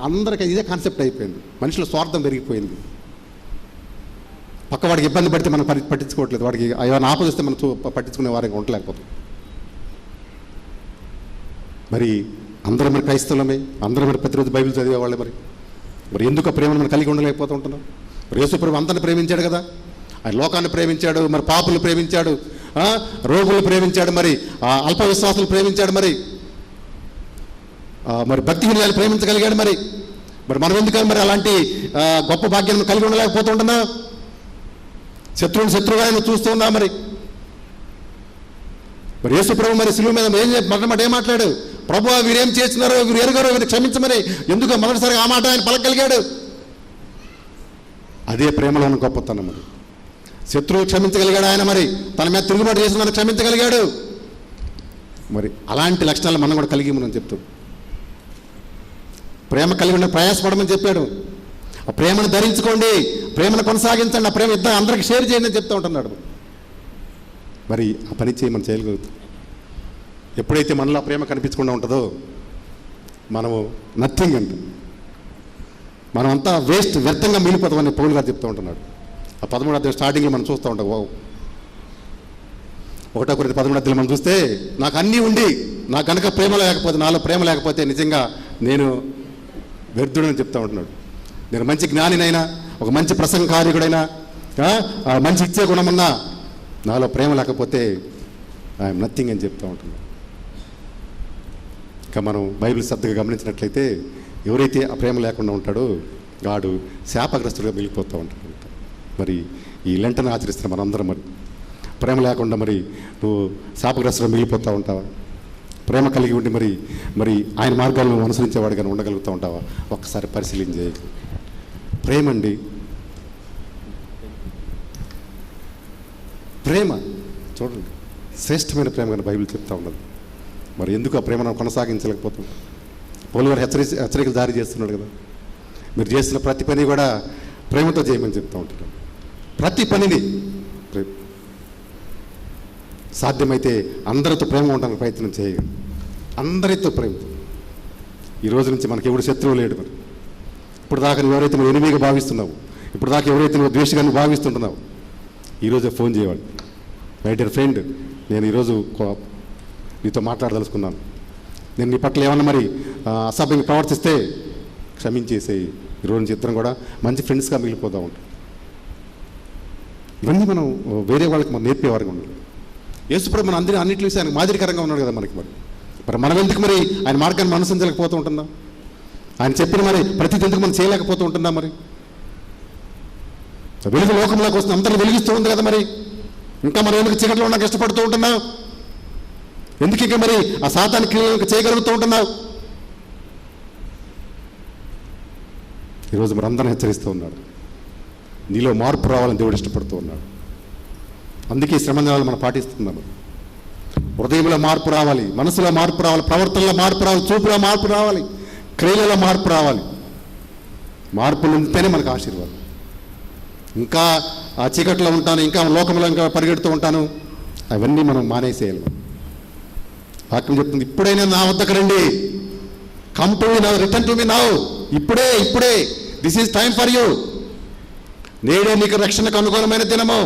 అందరికీ ఇదే కాన్సెప్ట్ అయిపోయింది. మనుషుల స్వార్థం పెరిగిపోయింది. పక్కవాడికి ఇబ్బంది పడితే మనం పట్టించుకోవట్లేదు, వాడికి ఏమైనా ఆపదిస్తే మనం పట్టించుకునే వారికి ఉండలేకపోతాం. మరి అందరూ మరి క్రైస్తవులమే, అందరూ మరి ప్రతిరోజు బైబిల్ చదివేవాళ్ళే. మరి ఎందుకు ఆ ప్రేమను మనం కలిగి ఉండలేకపోతూ ఉంటున్నాం? మరి యేసుప్రభు అందరిని ప్రేమించాడు కదా, ఆయన లోకాన్ని ప్రేమించాడు, మరి పాపులు ప్రేమించాడు, రోగులు ప్రేమించాడు, మరి అల్ప విశ్వాసులు ప్రేమించాడు, మరి భక్తిహీనులను ప్రేమించగలిగాడు. మరి మనం ఎందుకని మరి అలాంటి గొప్ప భాగ్యాన్ని కలిగి ఉండలేకపోతుంటున్నా? శత్రువుగా చూస్తూ ఉన్నా. మరి యేసుప్రభు మరి సిలువ మీద ఏం మాట్లాడు? ప్రభువా, వీరేం చేస్తున్నారో వీరు ఎరుగారో వీరు క్షమించమని ఎందుకు మొదటిసారిగా ఆ మాట ఆయన పలకగలిగాడు? అదే ప్రేమలో ఉన్న గొప్పతనం. మరి శత్రువు క్షమించగలిగాడు ఆయన, మరి తన మీద తిరుగుబాటు చేసిన క్షమించగలిగాడు. మరి అలాంటి లక్షణాలు మనం కూడా కలిగి మనం చెప్తాం. ప్రేమ కలిగి ఉన్న ప్రయాసపడమని చెప్పాడు. ఆ ప్రేమను ధరించుకోండి, ప్రేమను కొనసాగించండి, ఆ ప్రేమ ఇద్దరు అందరికీ షేర్ చేయండి అని చెప్తూ ఉంటున్నాడు. మరి ఆ పని మనం చేయగలుగుతాం. ఎప్పుడైతే మనలో ఆ ప్రేమ కనిపించకుండా ఉంటుందో మనము నథింగ్ అంట, మనమంతా వ్యర్థంగా మిగిలిపోతామని పౌలు గారు చెప్తూ ఉంటున్నాడు. ఆ 13వ అధ్యాయం స్టార్టింగ్లో మనం చూస్తూ ఉంటాం. 1 కొరింథీ 13వ అధ్యాయం మనం చూస్తే, నాకు అన్నీ ఉండి నాకు కనుక ప్రేమ లేకపోతే, నాలో ప్రేమ లేకపోతే నిజంగా నేను వ్యర్థుడని చెప్తూ ఉంటున్నాడు. నేను మంచి జ్ఞానినైనా, ఒక మంచి ప్రసంగకార్యకుడైనా, మంచి ఇచ్చే గుణమన్నా, నాలో ప్రేమ లేకపోతే ఐఎమ్ నథింగ్ అని చెప్తూ ఉంటున్నాడు. ఇంకా మనం బైబిల్ శ్రద్ధగా గమనించినట్లయితే, ఎవరైతే ఆ ప్రేమ లేకుండా ఉంటాడో వాడు శాపగ్రస్తుడిగా మిగిలిపోతూ ఉంటాడు. మరి ఈ లెంటను ఆచరిస్తున్న మనందరం మరి ప్రేమ లేకుండా మరి నువ్వు శాపగ్రస్తుడిగా మిగిలిపోతూ ఉంటావా? ప్రేమ కలిగి ఉండి మరి ఆయన మార్గాలను అనుసరించేవాడిగా ఉండగలుగుతూ ఉంటావా? ఒక్కసారి పరిశీలించే. ప్రేమ అండి, ప్రేమ చూడండి, శ్రేష్టమైన ప్రేమ కానీ బైబిల్ చెప్తా ఉన్నది. మరి ఎందుకు ఆ ప్రేమను కొనసాగించలేకపోతాం? పౌలు గారు హెచ్చరికలు జారీ చేస్తున్నాడు కదా, మీరు చేస్తున్న ప్రతి పని కూడా ప్రేమతో చేయమని చెప్తూ ఉంటాడు. ప్రతి పనిని సాధ్యమైతే అందరితో ప్రేమ ఉండడానికి ప్రయత్నం చేయగలరు. అందరితో ప్రేమతో. ఈ రోజు నుంచి మనకి ఎవడు శత్రువు లేడు. మరి ఇప్పుడు దాకా నువ్వు ఎవరైతే నువ్వు ఎనిమిగా భావిస్తున్నావు, ఇప్పుడు దాకా ఎవరైతే నువ్వు ద్వేషంగా నువ్వు భావిస్తుంటున్నావు, ఈరోజే ఫోన్ చేయవాడు, మై డియర్ ఫ్రెండ్, నేను ఈరోజు నీతో మాట్లాడదలుచుకున్నాను, నేను నీ పట్ల ఏమన్నా మరి అసభ్యంగా ప్రవర్తిస్తే క్షమించేసేయి. ఈరోజు నుంచి ఇద్దరం కూడా మంచి ఫ్రెండ్స్గా మిగిలిపోతూ ఉంటాం. ఇవన్నీ మనం వేరే వాళ్ళకి మనం నేర్పేవారుగా ఉండాలి. యేసుప్రభు మన అందరినీ అన్నింటి విషయానికి మాదిరికరంగా ఉన్నాడు కదా మనకి. మరి మనం ఎందుకు మరి ఆయన మార్గాన్ని అనుసరించలేకపోతూ ఉంటుందా? ఆయన చెప్పిన మరి ప్రతి ఎందుకు మనం చేయలేకపోతూ ఉంటుందా? మరి వెలుగు లోకంలోకి వస్తుంది, అందరిని వెలిగిస్తూ ఉంది కదా. మరి ఇంకా మనం ఎందుకు చీకట్లో ఉండడానికి ఇష్టపడుతూ ఉంటున్నావు? ఎందుకు ఇంకా మరి ఆ సాతాను క్రియలను చేయగలుగుతూ ఉంటున్నావు? ఈరోజు మరి అందరిని హెచ్చరిస్తూ ఉన్నాడు. నీలో మార్పు రావాలని దేవుడు ఇష్టపడుతూ ఉన్నాడు. అందుకే శ్రమణాలు మనం పాటిస్తున్నాము. హృదయంలో మార్పు రావాలి, మనసులో మార్పు రావాలి, ప్రవర్తనలో మార్పు రావాలి, చూపులో మార్పు రావాలి, క్రియలలో మార్పు రావాలి. మార్పు ఉంటేనే మనకు ఆశీర్వాదం. ఇంకా ఆ చీకట్లో ఉంటాను, ఇంకా లోకంలో ఇంకా పరిగెడుతూ ఉంటాను, అవన్నీ మనం మానేసేయాలి. వాక్యం చెప్తుంది, ఇప్పుడైనా నా వద్దకు రండి. Come to me now, return to me now. ఇప్పుడే this is time for you. నేడే నీకు రక్షణకు అనుకూలమైన దినము.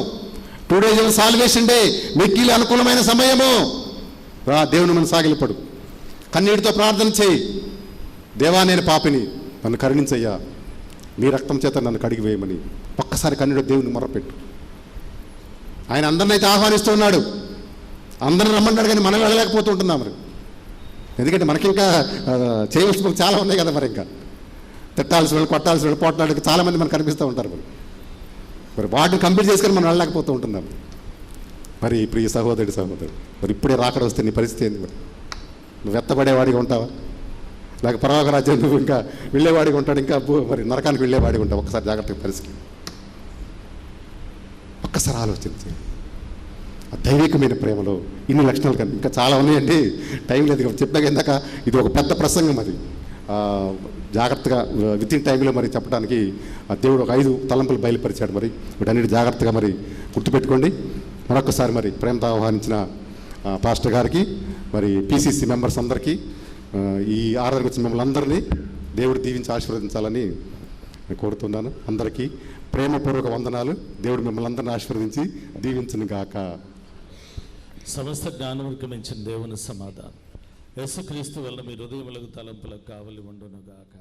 Today your salvation day. మిక్కిలి అనుకూలమైన సమయము. రా, దేవుని మనం సాగిలపడు. కన్నీటితో ప్రార్థన చేయి. దేవా, నేను పాపిని, నన్ను కరుణించయ్యా, మీ రక్తం చేత నన్ను కడిగి వేయమని ఒక్కసారి కన్నీడు దేవుని మొరపెట్టు. ఆయన అందరిని అయితే ఆహ్వానిస్తూ ఉన్నాడు, అందరిని రమ్మన్నాడు, కానీ మనం వెళ్ళలేకపోతూ ఉంటున్నాం మరి. ఎందుకంటే మనకింకా చేయవలసిన చాలా ఉన్నాయి కదా. మరి ఇంకా తిట్టాల్సిన వాళ్ళు, కొట్టాల్సిన వాళ్ళు, పోట్లాడికి చాలామంది మనకు కనిపిస్తూ ఉంటారు. మరి వాటిని కంప్లీట్ చేసుకొని మనం వెళ్ళలేకపోతూ ఉంటున్నాం. మరి ప్రియ సహోదరుడు, మరి ఇప్పుడే రాకడ వస్తే నీ పరిస్థితి ఏంది? మరి నువ్వు ఎత్తబడేవాడిగా ఉంటావా, లేక పరలోక రాజ్యం నువ్వు ఇంకా వెళ్ళేవాడిగా ఉంటాడు, ఇంకా మరి నరకానికి వెళ్ళేవాడిగా ఉంటావు? ఒక్కసారి జాగ్రత్తగా పరిస్థితి ఒక్కసారి ఆలోచించి. ఆ దైవికమైన ప్రేమలో ఇన్ని లక్షణాలు కానీ ఇంకా చాలా ఉన్నాయండి, టైం లేదు. చెప్పాక ఇందాక ఇది ఒక పెద్ద ప్రసంగం. అది జాగ్రత్తగా విత్ ఇన్ టైంలో మరి చెప్పడానికి ఆ దేవుడు ఒక 5 తలంపులు బయలుపరిచాడు. మరి వీటన్నిటి జాగ్రత్తగా మరి గుర్తుపెట్టుకోండి. మరొకసారి మరి ప్రేమతో ఆహ్వానించిన పాస్టర్ గారికి, మరి పిసిసి మెంబర్స్ అందరికీ, ఈ ఆరాధనకు వచ్చిన మిమ్మల్ని అందరినీ దేవుడు దీవించి ఆశీర్వదించాలని కోరుతున్నాను. అందరికీ ప్రేమపూర్వక వందనాలు. దేవుడు మిమ్మల్ని అందరినీ ఆశీర్వదించి దీవించును గాక. సమస్త జ్ఞానములకు మించిన దేవుని సమాధానం యేసుక్రీస్తు వల్ల మీ హృదయములకు తలంపులకు కావలి ఉండును గాక.